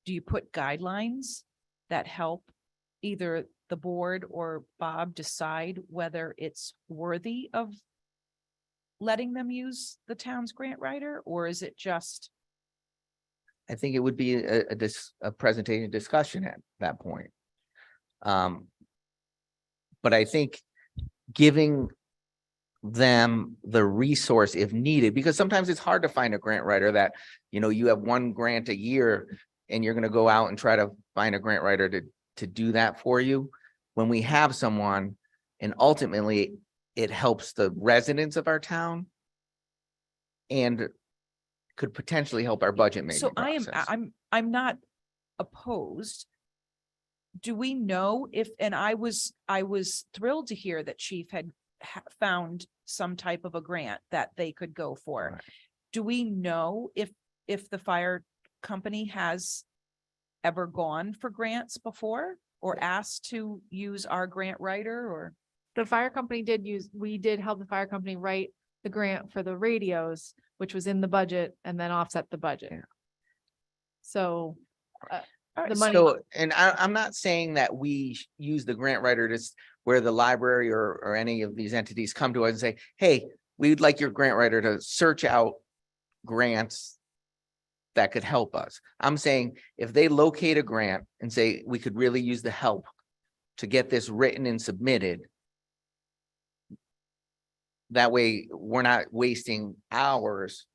Speaker 2: you put guidelines that help either the board or Bob decide whether it's worthy of letting them use the town's grant writer, or is it just?
Speaker 3: I think it would be a presentation discussion at that point. But I think giving them the resource if needed, because sometimes it's hard to find a grant writer that, you have one grant a year and you're going to go out and try to find a grant writer to to do that for you when we have someone, and ultimately it helps the residents of our town and could potentially help our budget making
Speaker 2: So
Speaker 3: process.
Speaker 2: I'm not opposed. Do we know if, and I was thrilled to hear that Chief had found some type of a grant that they could go for.
Speaker 3: Right.
Speaker 2: Do we know if the fire company has ever gone for grants before or asked to use our grant writer or?
Speaker 6: The fire company we did help the fire company write the grant for the radios, which was in the budget and then offset the budget.
Speaker 3: Yeah.
Speaker 6: So
Speaker 2: All right,
Speaker 6: the
Speaker 2: so-
Speaker 6: money,
Speaker 3: So, and I'm not saying that we use the grant writer to where the library or any of these entities come to us and say, hey, we'd like your grant writer to search out grants that could help us. I'm saying if they locate a grant and say, we could really use the help to get this written and submitted, that way we're not wasting hours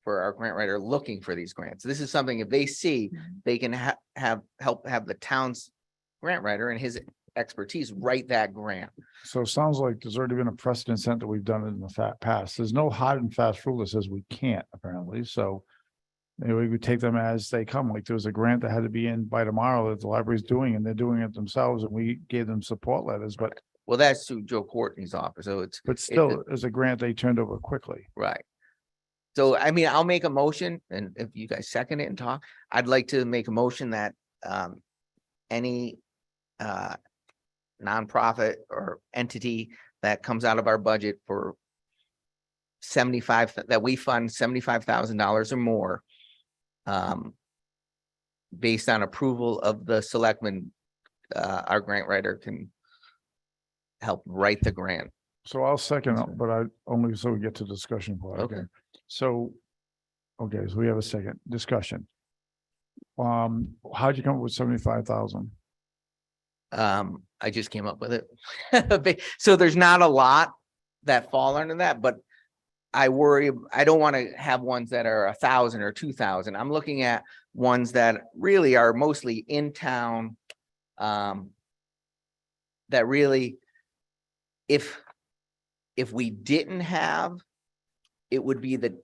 Speaker 3: for our grant writer looking for these grants. This is something if they see, they can have the town's grant writer and his expertise write that grant.
Speaker 1: So it sounds like there's already been a precedent set that we've done it in the past. There's no hard and fast rule that says we can't apparently, so. Maybe we would take them as they come, like there was a grant that had to be in by tomorrow that the library's doing and they're doing it themselves and we gave them support letters, but
Speaker 3: Well, that's through Joe Courtney's office, so it's
Speaker 1: still, there's a grant they turned over quickly.
Speaker 3: right. So, I mean, I'll make a motion, and if you guys second it and talk, I'd like to make a motion that any nonprofit or entity that comes out of our budget for that we fund $75,000 or more, based on approval of the selectmen, our grant writer can help write the grant.
Speaker 1: So I'll second,
Speaker 3: That's
Speaker 1: it, but I only so we get to discussion part.
Speaker 3: Okay.
Speaker 1: So, okay, so we have a second discussion. How'd you come up with 75,000?
Speaker 3: I just came up with it. So there's not a lot that fall under that, but I worry, I don't want to have ones that are 1,000 or 2,000. I'm looking at ones that really are mostly in town. That really, if we didn't have, it would be the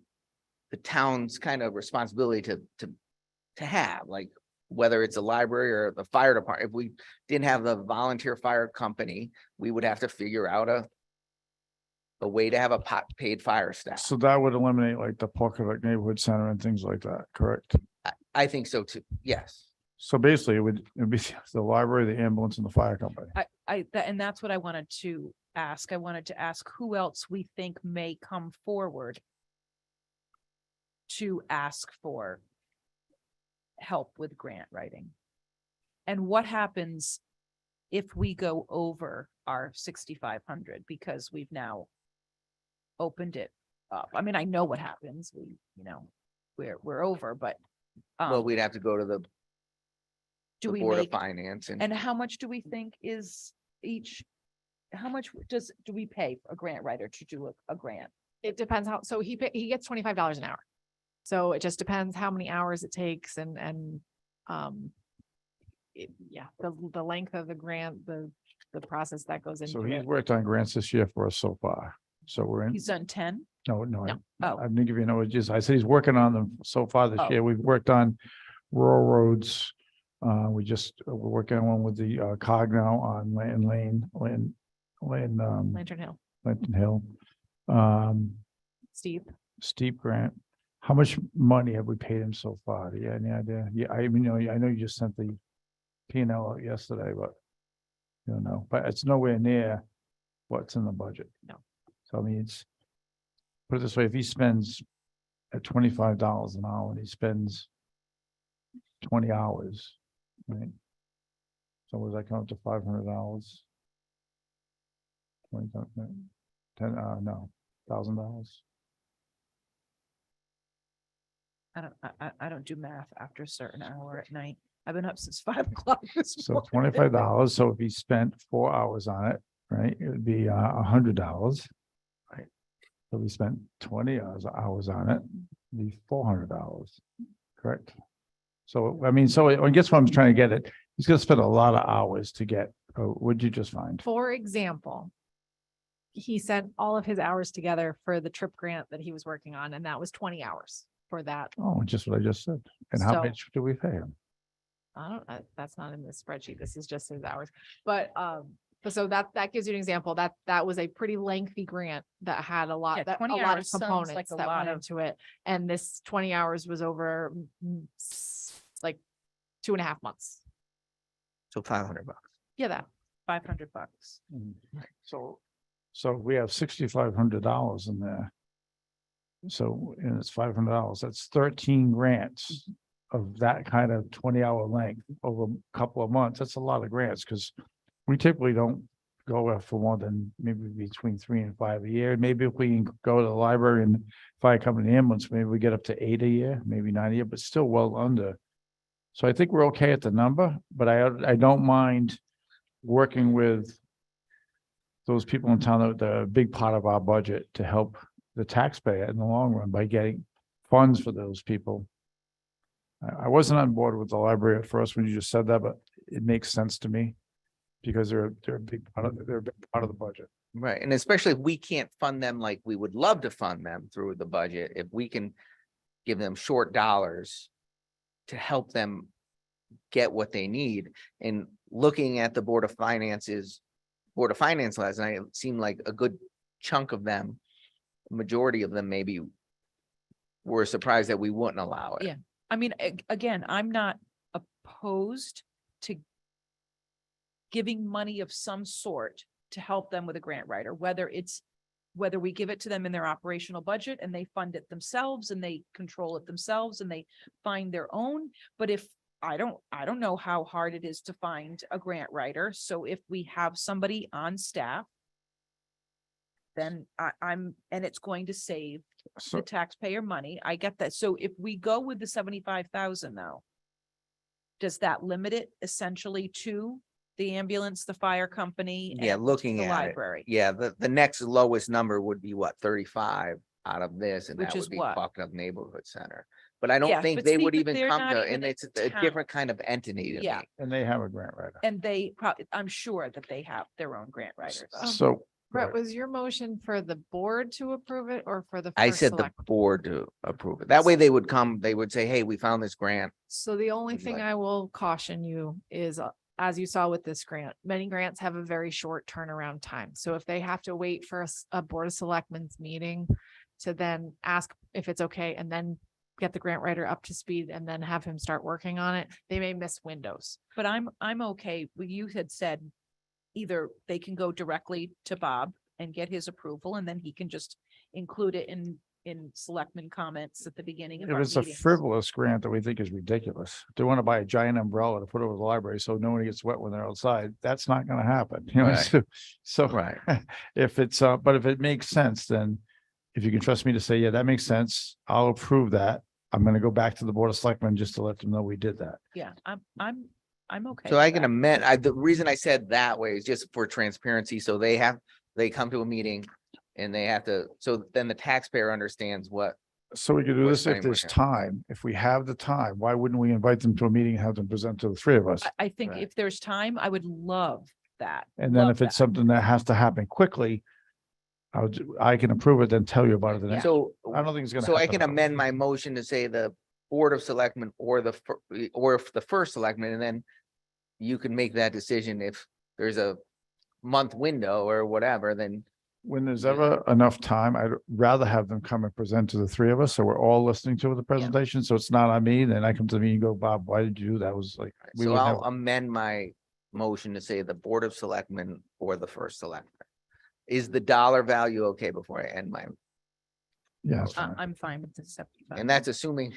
Speaker 3: town's kind of responsibility to have, like, whether it's a library or the fire department. If we didn't have the volunteer fire company, we would have to figure out a way to have a paid fire staff.
Speaker 1: So that would eliminate like the Pocketuck Neighborhood Center and things like that, correct?
Speaker 3: I think so too. Yes.
Speaker 1: So basically it'd be the library, the ambulance and the fire company.
Speaker 2: And that's what I wanted to ask. I wanted to ask who else we think may come forward to ask for help with grant writing. And what happens if we go over our 6,500 because we've now opened it up? I mean, I know what happens. We're over, but
Speaker 3: Well, we'd have to go to the
Speaker 2: do we
Speaker 3: Board of
Speaker 2: make,
Speaker 3: Finance
Speaker 2: and how much do we think is each? How much do we pay a grant writer to do a grant?
Speaker 6: it depends how, so he gets $25 an hour. So it just depends how many hours it takes and the length of the grant, the process that goes
Speaker 1: So
Speaker 6: into
Speaker 1: he's
Speaker 6: it.
Speaker 1: worked on grants this year for us so far. So we're in,
Speaker 2: He's done 10.
Speaker 1: no,
Speaker 2: Oh.
Speaker 1: I'm gonna give you no, just, I said he's working on them so far this
Speaker 2: Oh.
Speaker 1: year. We've worked on rural roads. We're working on one with the cog now on Lantern
Speaker 6: Lantern Hill,
Speaker 1: Hill.
Speaker 6: Steve.
Speaker 1: Steep grant. How much money have we paid him so far? Do you have any idea? Yeah, I mean, I know you just sent the P&L out yesterday, but you don't know, but it's nowhere near what's in the budget.
Speaker 6: No.
Speaker 1: So I mean, it's, put it this way, if he spends at $25 an hour and he spends 20 hours, right? So was that come up to $500? 20, 10, no, $1,000.
Speaker 2: I don't do math after a certain hour at night. I've been up since 5 o'clock this
Speaker 1: So
Speaker 2: morning.
Speaker 1: $25. So if he spent 4 hours on it, right, it would be $100. Right. So we spent 20 hours on it, it'd be $400. Correct. So I mean, so I guess what I'm trying to get at, He's gonna spend a lot of hours to get, what'd you just find?
Speaker 6: For example, he sent all of his hours together for the trip grant that he was working on, and that was 20 hours for that.
Speaker 1: Oh, just what I just said. And how
Speaker 6: So-
Speaker 1: much do we pay him?
Speaker 6: That's not in this spreadsheet. This is just his hours. But so that gives you an example. That was a pretty lengthy grant that had a
Speaker 2: Yeah,
Speaker 6: lot, a
Speaker 2: 20
Speaker 6: lot of
Speaker 2: hours sounds
Speaker 6: components
Speaker 2: like a
Speaker 6: that
Speaker 2: lot
Speaker 6: went
Speaker 2: of-
Speaker 6: into it. And this 20 hours was over like 2.5 months.
Speaker 3: So $500.
Speaker 6: Yeah, that.
Speaker 2: $500.
Speaker 1: So we have $6,500 in there. So, and it's $500. That's 13 grants of that kind of 20-hour length over a couple of months. That's a lot of grants because we typically don't go for more than maybe between 3 and 5 a year. Maybe if we can go to the library and fire company ambulance, maybe we get up to 8 a year, maybe 9 a year, but still well under. So I think we're okay at the number, but I don't mind working with those people in town, that they're a big part of our budget to help the taxpayer in the long run by getting funds for those people. I wasn't on board with the library at first when you just said that, but it makes sense to me because they're a big part of, they're a big part of the budget.
Speaker 3: Right, and especially if we can't fund them like we would love to fund them through the budget, if we can give them short dollars to help them get what they need. And looking at the Board of Finance last night, it seemed like a good chunk of them, majority of them maybe were surprised that we wouldn't allow it.
Speaker 2: Yeah. I mean, again, I'm not opposed to giving money of some sort to help them with a grant writer, whether we give it to them in their operational budget and they fund it themselves and they control it themselves and they find their own. But if I don't know how hard it is to find a grant writer. So if we have somebody on staff, then and it's going to save the
Speaker 1: So,
Speaker 2: taxpayer money. I get that. So if we go with the 75,000 though, does that limit it essentially to the ambulance, the fire company?
Speaker 3: Yeah,
Speaker 2: and
Speaker 3: looking
Speaker 2: the
Speaker 3: at it,
Speaker 2: library?
Speaker 3: yeah, the next lowest number would be what, 35 out of this, and
Speaker 2: Which
Speaker 3: that
Speaker 2: is
Speaker 3: would be
Speaker 2: what?
Speaker 3: Bucknup Neighborhood Center. But I
Speaker 2: Yeah,
Speaker 3: don't think
Speaker 2: but
Speaker 3: they
Speaker 2: see,
Speaker 3: would
Speaker 2: but
Speaker 3: even
Speaker 2: they're
Speaker 3: come
Speaker 2: not
Speaker 3: to,
Speaker 2: even
Speaker 3: and
Speaker 2: a
Speaker 3: it's a
Speaker 2: town.
Speaker 3: different kind of entity to
Speaker 2: Yeah.
Speaker 3: me.
Speaker 1: and they have a grant writer.
Speaker 2: And they probably, I'm sure that they have their own grant writers.
Speaker 1: So,
Speaker 6: Brett, was your motion for the board to approve it or for the?
Speaker 3: I
Speaker 6: first
Speaker 3: said the
Speaker 6: select?
Speaker 3: board to approve it. That way they would come, they would say, hey, we found this grant.
Speaker 6: So the only
Speaker 3: Would
Speaker 6: thing
Speaker 3: like-
Speaker 6: I will caution you is, as you saw with this grant, many grants have a very short turnaround time. So if they have to wait for a Board of Selectmen's meeting to then ask if it's okay and then get the grant writer up to speed and then have him start working on it, they may miss windows.
Speaker 2: But I'm okay. You had said either they can go directly to Bob and get his approval, and then he can just include it in selectmen comments at the beginning of
Speaker 1: if
Speaker 2: our
Speaker 1: it's a
Speaker 2: meetings.
Speaker 1: frivolous grant that we think is ridiculous, they want to buy a giant umbrella to put over the library so no one gets wet when they're outside, that's not gonna happen, you know?
Speaker 3: Right.
Speaker 1: So
Speaker 3: Right.
Speaker 1: if it's, but if it makes sense, then if you can trust me to say, yeah, that makes sense, I'll approve that. I'm gonna go back to the Board of Selectmen just to let them know we did that.
Speaker 2: Yeah, I'm okay.
Speaker 3: So
Speaker 2: with
Speaker 3: I can
Speaker 2: that.
Speaker 3: amend, the reason I said that way is just for transparency. So they come to a meeting and they have to, so then the taxpayer understands what,
Speaker 1: So we could do
Speaker 3: We're
Speaker 1: this if
Speaker 3: spending
Speaker 1: there's
Speaker 3: money.
Speaker 1: time, if we have the time, why wouldn't we invite them to a meeting and have them present to the three of us?
Speaker 2: I think
Speaker 3: Right.
Speaker 2: if there's time, I would love that.
Speaker 1: And then
Speaker 2: Love
Speaker 1: if it's
Speaker 2: that.
Speaker 1: something that has to happen quickly, I can approve it, then tell you about it the next.
Speaker 3: so,
Speaker 1: I don't think it's gonna.
Speaker 3: so I
Speaker 1: happen.
Speaker 3: can amend my motion to say the Board of Selectmen or or if the first selectman, and then you can make that decision if there's a month window or whatever, then
Speaker 1: When there's ever enough time, I'd rather have them come and present to the three of us, so we're all listening to the presentation, so it's not on me, then I come to me and go, Bob, why did you do that? That was like. we
Speaker 3: so
Speaker 1: would
Speaker 3: I'll
Speaker 1: have-
Speaker 3: amend my motion to say the Board of Selectmen or the first selectman. Is the dollar value okay before I end my,
Speaker 1: Yeah, it's
Speaker 2: I-
Speaker 1: fine.
Speaker 2: I'm fine with the 75.
Speaker 3: and that's assuming,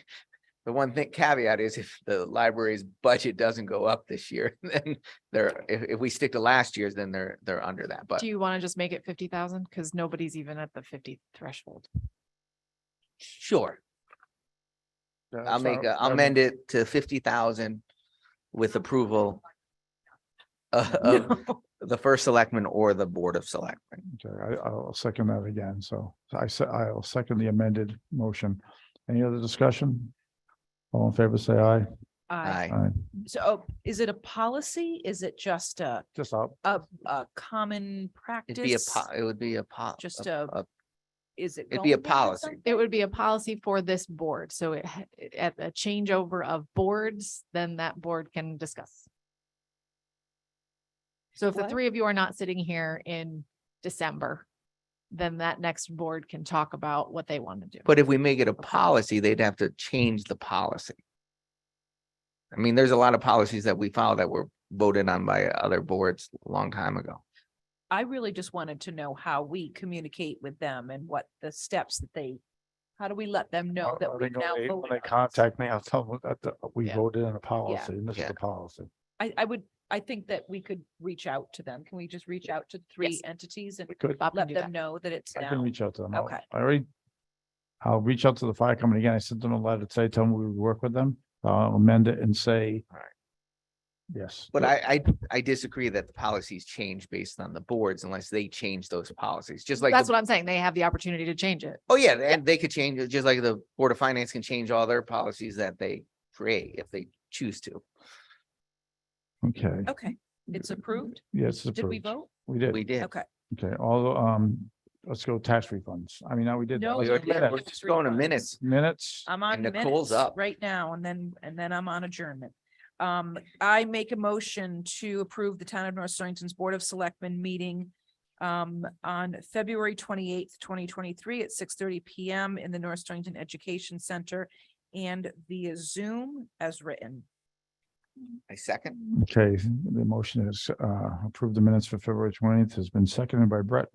Speaker 3: the one thing caveat is if the library's budget doesn't go up this year, then if we stick to last year's, then they're under that, but
Speaker 6: Do you want to just make it 50,000? Because nobody's even at the 50 threshold.
Speaker 3: sure.
Speaker 1: Yeah,
Speaker 3: I'll
Speaker 1: that's
Speaker 3: make,
Speaker 1: fine.
Speaker 3: I'll amend it to 50,000 with approval of the first selectman or the Board of Selectmen.
Speaker 1: Okay, I'll second that again, so I'll second the amended motion. Any other discussion? All in favor, say aye.
Speaker 2: Aye.
Speaker 3: Aye.
Speaker 2: So oh, is it a policy? Is it just
Speaker 1: Just up.
Speaker 2: a common
Speaker 3: It'd be a
Speaker 2: practice?
Speaker 3: it would be a
Speaker 2: Just
Speaker 3: a-
Speaker 2: Is it?
Speaker 3: it'd be a
Speaker 2: going into
Speaker 3: policy.
Speaker 2: something?
Speaker 6: It would be a policy for this board. So at a changeover of boards, then that board can discuss. So if the
Speaker 2: What?
Speaker 6: three of you are not sitting here in December, then that next board can talk about what they want to do.
Speaker 3: But if we make it a policy, they'd have to change the policy. I mean, there's a lot of policies that we follow that were voted on by other boards a long time ago.
Speaker 2: I really just wanted to know how we communicate with them and what the steps that how do we let them know
Speaker 1: Well,
Speaker 2: that
Speaker 1: I
Speaker 2: we
Speaker 1: think
Speaker 2: now
Speaker 1: when
Speaker 2: voted
Speaker 1: they
Speaker 2: on this?
Speaker 1: contact me, I'll tell them that we
Speaker 2: Yeah.
Speaker 1: voted in a policy and this is
Speaker 3: Yeah.
Speaker 1: the policy.
Speaker 2: I think that we could reach out to them. Can we just reach out to three entities and
Speaker 1: We could,
Speaker 6: Bob can
Speaker 2: let
Speaker 6: do
Speaker 2: them
Speaker 6: that.
Speaker 2: know that it's
Speaker 1: I can
Speaker 2: now?
Speaker 1: reach out to them.
Speaker 2: Okay.
Speaker 1: I'll reach out to the fire company again. I sent them a letter today, tell them we would work with them. I'll amend it and say.
Speaker 3: Alright.
Speaker 1: Yes.
Speaker 3: But I disagree that the policies change based on the boards unless they change those policies, just like.
Speaker 6: That's
Speaker 3: the-
Speaker 6: what I'm saying. They have the opportunity to change it.
Speaker 3: Oh, yeah, and they could change it, just like the Board of Finance can change all their policies that they create if they choose to.
Speaker 1: Okay,
Speaker 2: Okay, it's approved.
Speaker 1: yes. it's
Speaker 2: Did we
Speaker 1: approved.
Speaker 2: vote?
Speaker 1: We did.
Speaker 3: We did.
Speaker 2: Okay.
Speaker 1: Okay, let's go tax refunds. I mean, now we did. that.
Speaker 2: No,
Speaker 1: Let's
Speaker 3: We
Speaker 1: go
Speaker 3: already did.
Speaker 1: minutes.
Speaker 3: We're just going to
Speaker 2: refunds.
Speaker 3: minutes.
Speaker 1: Minutes,
Speaker 2: I'm on
Speaker 3: And Nicole's
Speaker 2: minutes
Speaker 3: up.
Speaker 2: right now and then I'm on adjournment. I make a motion to approve the Town of North Stonington's Board of Selectmen meeting on February 28th, 2023 at 6:30 PM in the North Stonington Education Center and via Zoom as written.
Speaker 3: I second.
Speaker 1: okay, the motion is approve the minutes for February 20th has been seconded by Brett.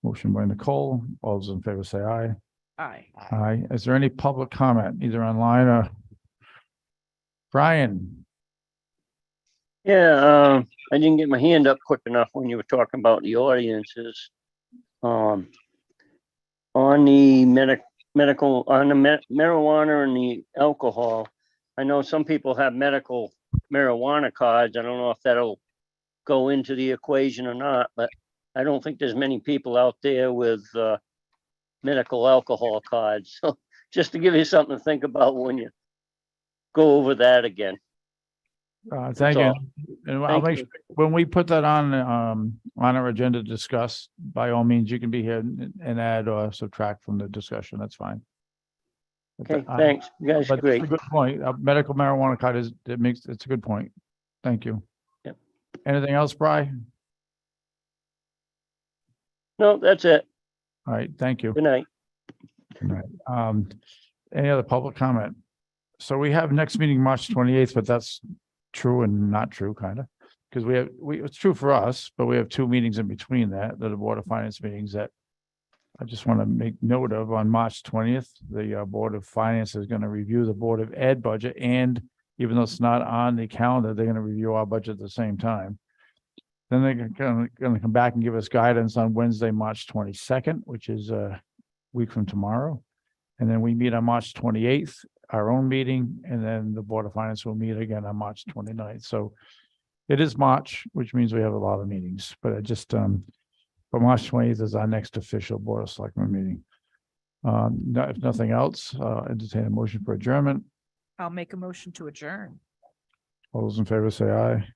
Speaker 1: Motion by Nicole. All those in favor say aye.
Speaker 2: Aye.
Speaker 1: Aye. Is there any public comment, either online or? Brian,
Speaker 7: Yeah, I didn't get my hand up quick enough when you were talking about the audiences. On the medical, on the marijuana and the alcohol, I know some people have medical marijuana cards. I don't know if that'll go into the equation or not, but I don't think there's many people out there with medical alcohol cards. So just to give you something to think about when you go over that again.
Speaker 1: thank you.
Speaker 7: all.
Speaker 1: And I'll
Speaker 7: Thank
Speaker 1: make,
Speaker 7: you.
Speaker 1: sure when we put that on our agenda to discuss, by all means, you can be here and add or subtract from the discussion. That's fine. But
Speaker 7: Okay,
Speaker 1: the-
Speaker 7: thanks. You guys are
Speaker 1: But it's a
Speaker 7: great.
Speaker 1: good point. A medical marijuana card it's a good point. Thank you.
Speaker 7: Yep.
Speaker 1: Anything else, Bri?
Speaker 7: No, that's it.
Speaker 1: All right, thank you.
Speaker 7: Good night.
Speaker 1: Any other public comment? So we have next meeting March 28th, but that's true and not true, kind of. Because it's true for us, but we have two meetings in between that are Board of Finance meetings that I just want to make note of. On March 20th, the Board of Finance is going to review the Board of Ed budget, and even though it's not on the calendar, they're going to review our budget at the same time. Then they're going to come back and give us guidance on Wednesday, March 22nd, which is a week from tomorrow. And then we meet on March 28th, our own meeting, and then the Board of Finance will meet again on March 29th. So it is March, which means we have a lot of meetings, but but March 20th is our next official Board of Selectmen meeting. If nothing else, entertain a motion for adjournment.
Speaker 2: I'll make a motion to adjourn.
Speaker 1: All those in favor say aye.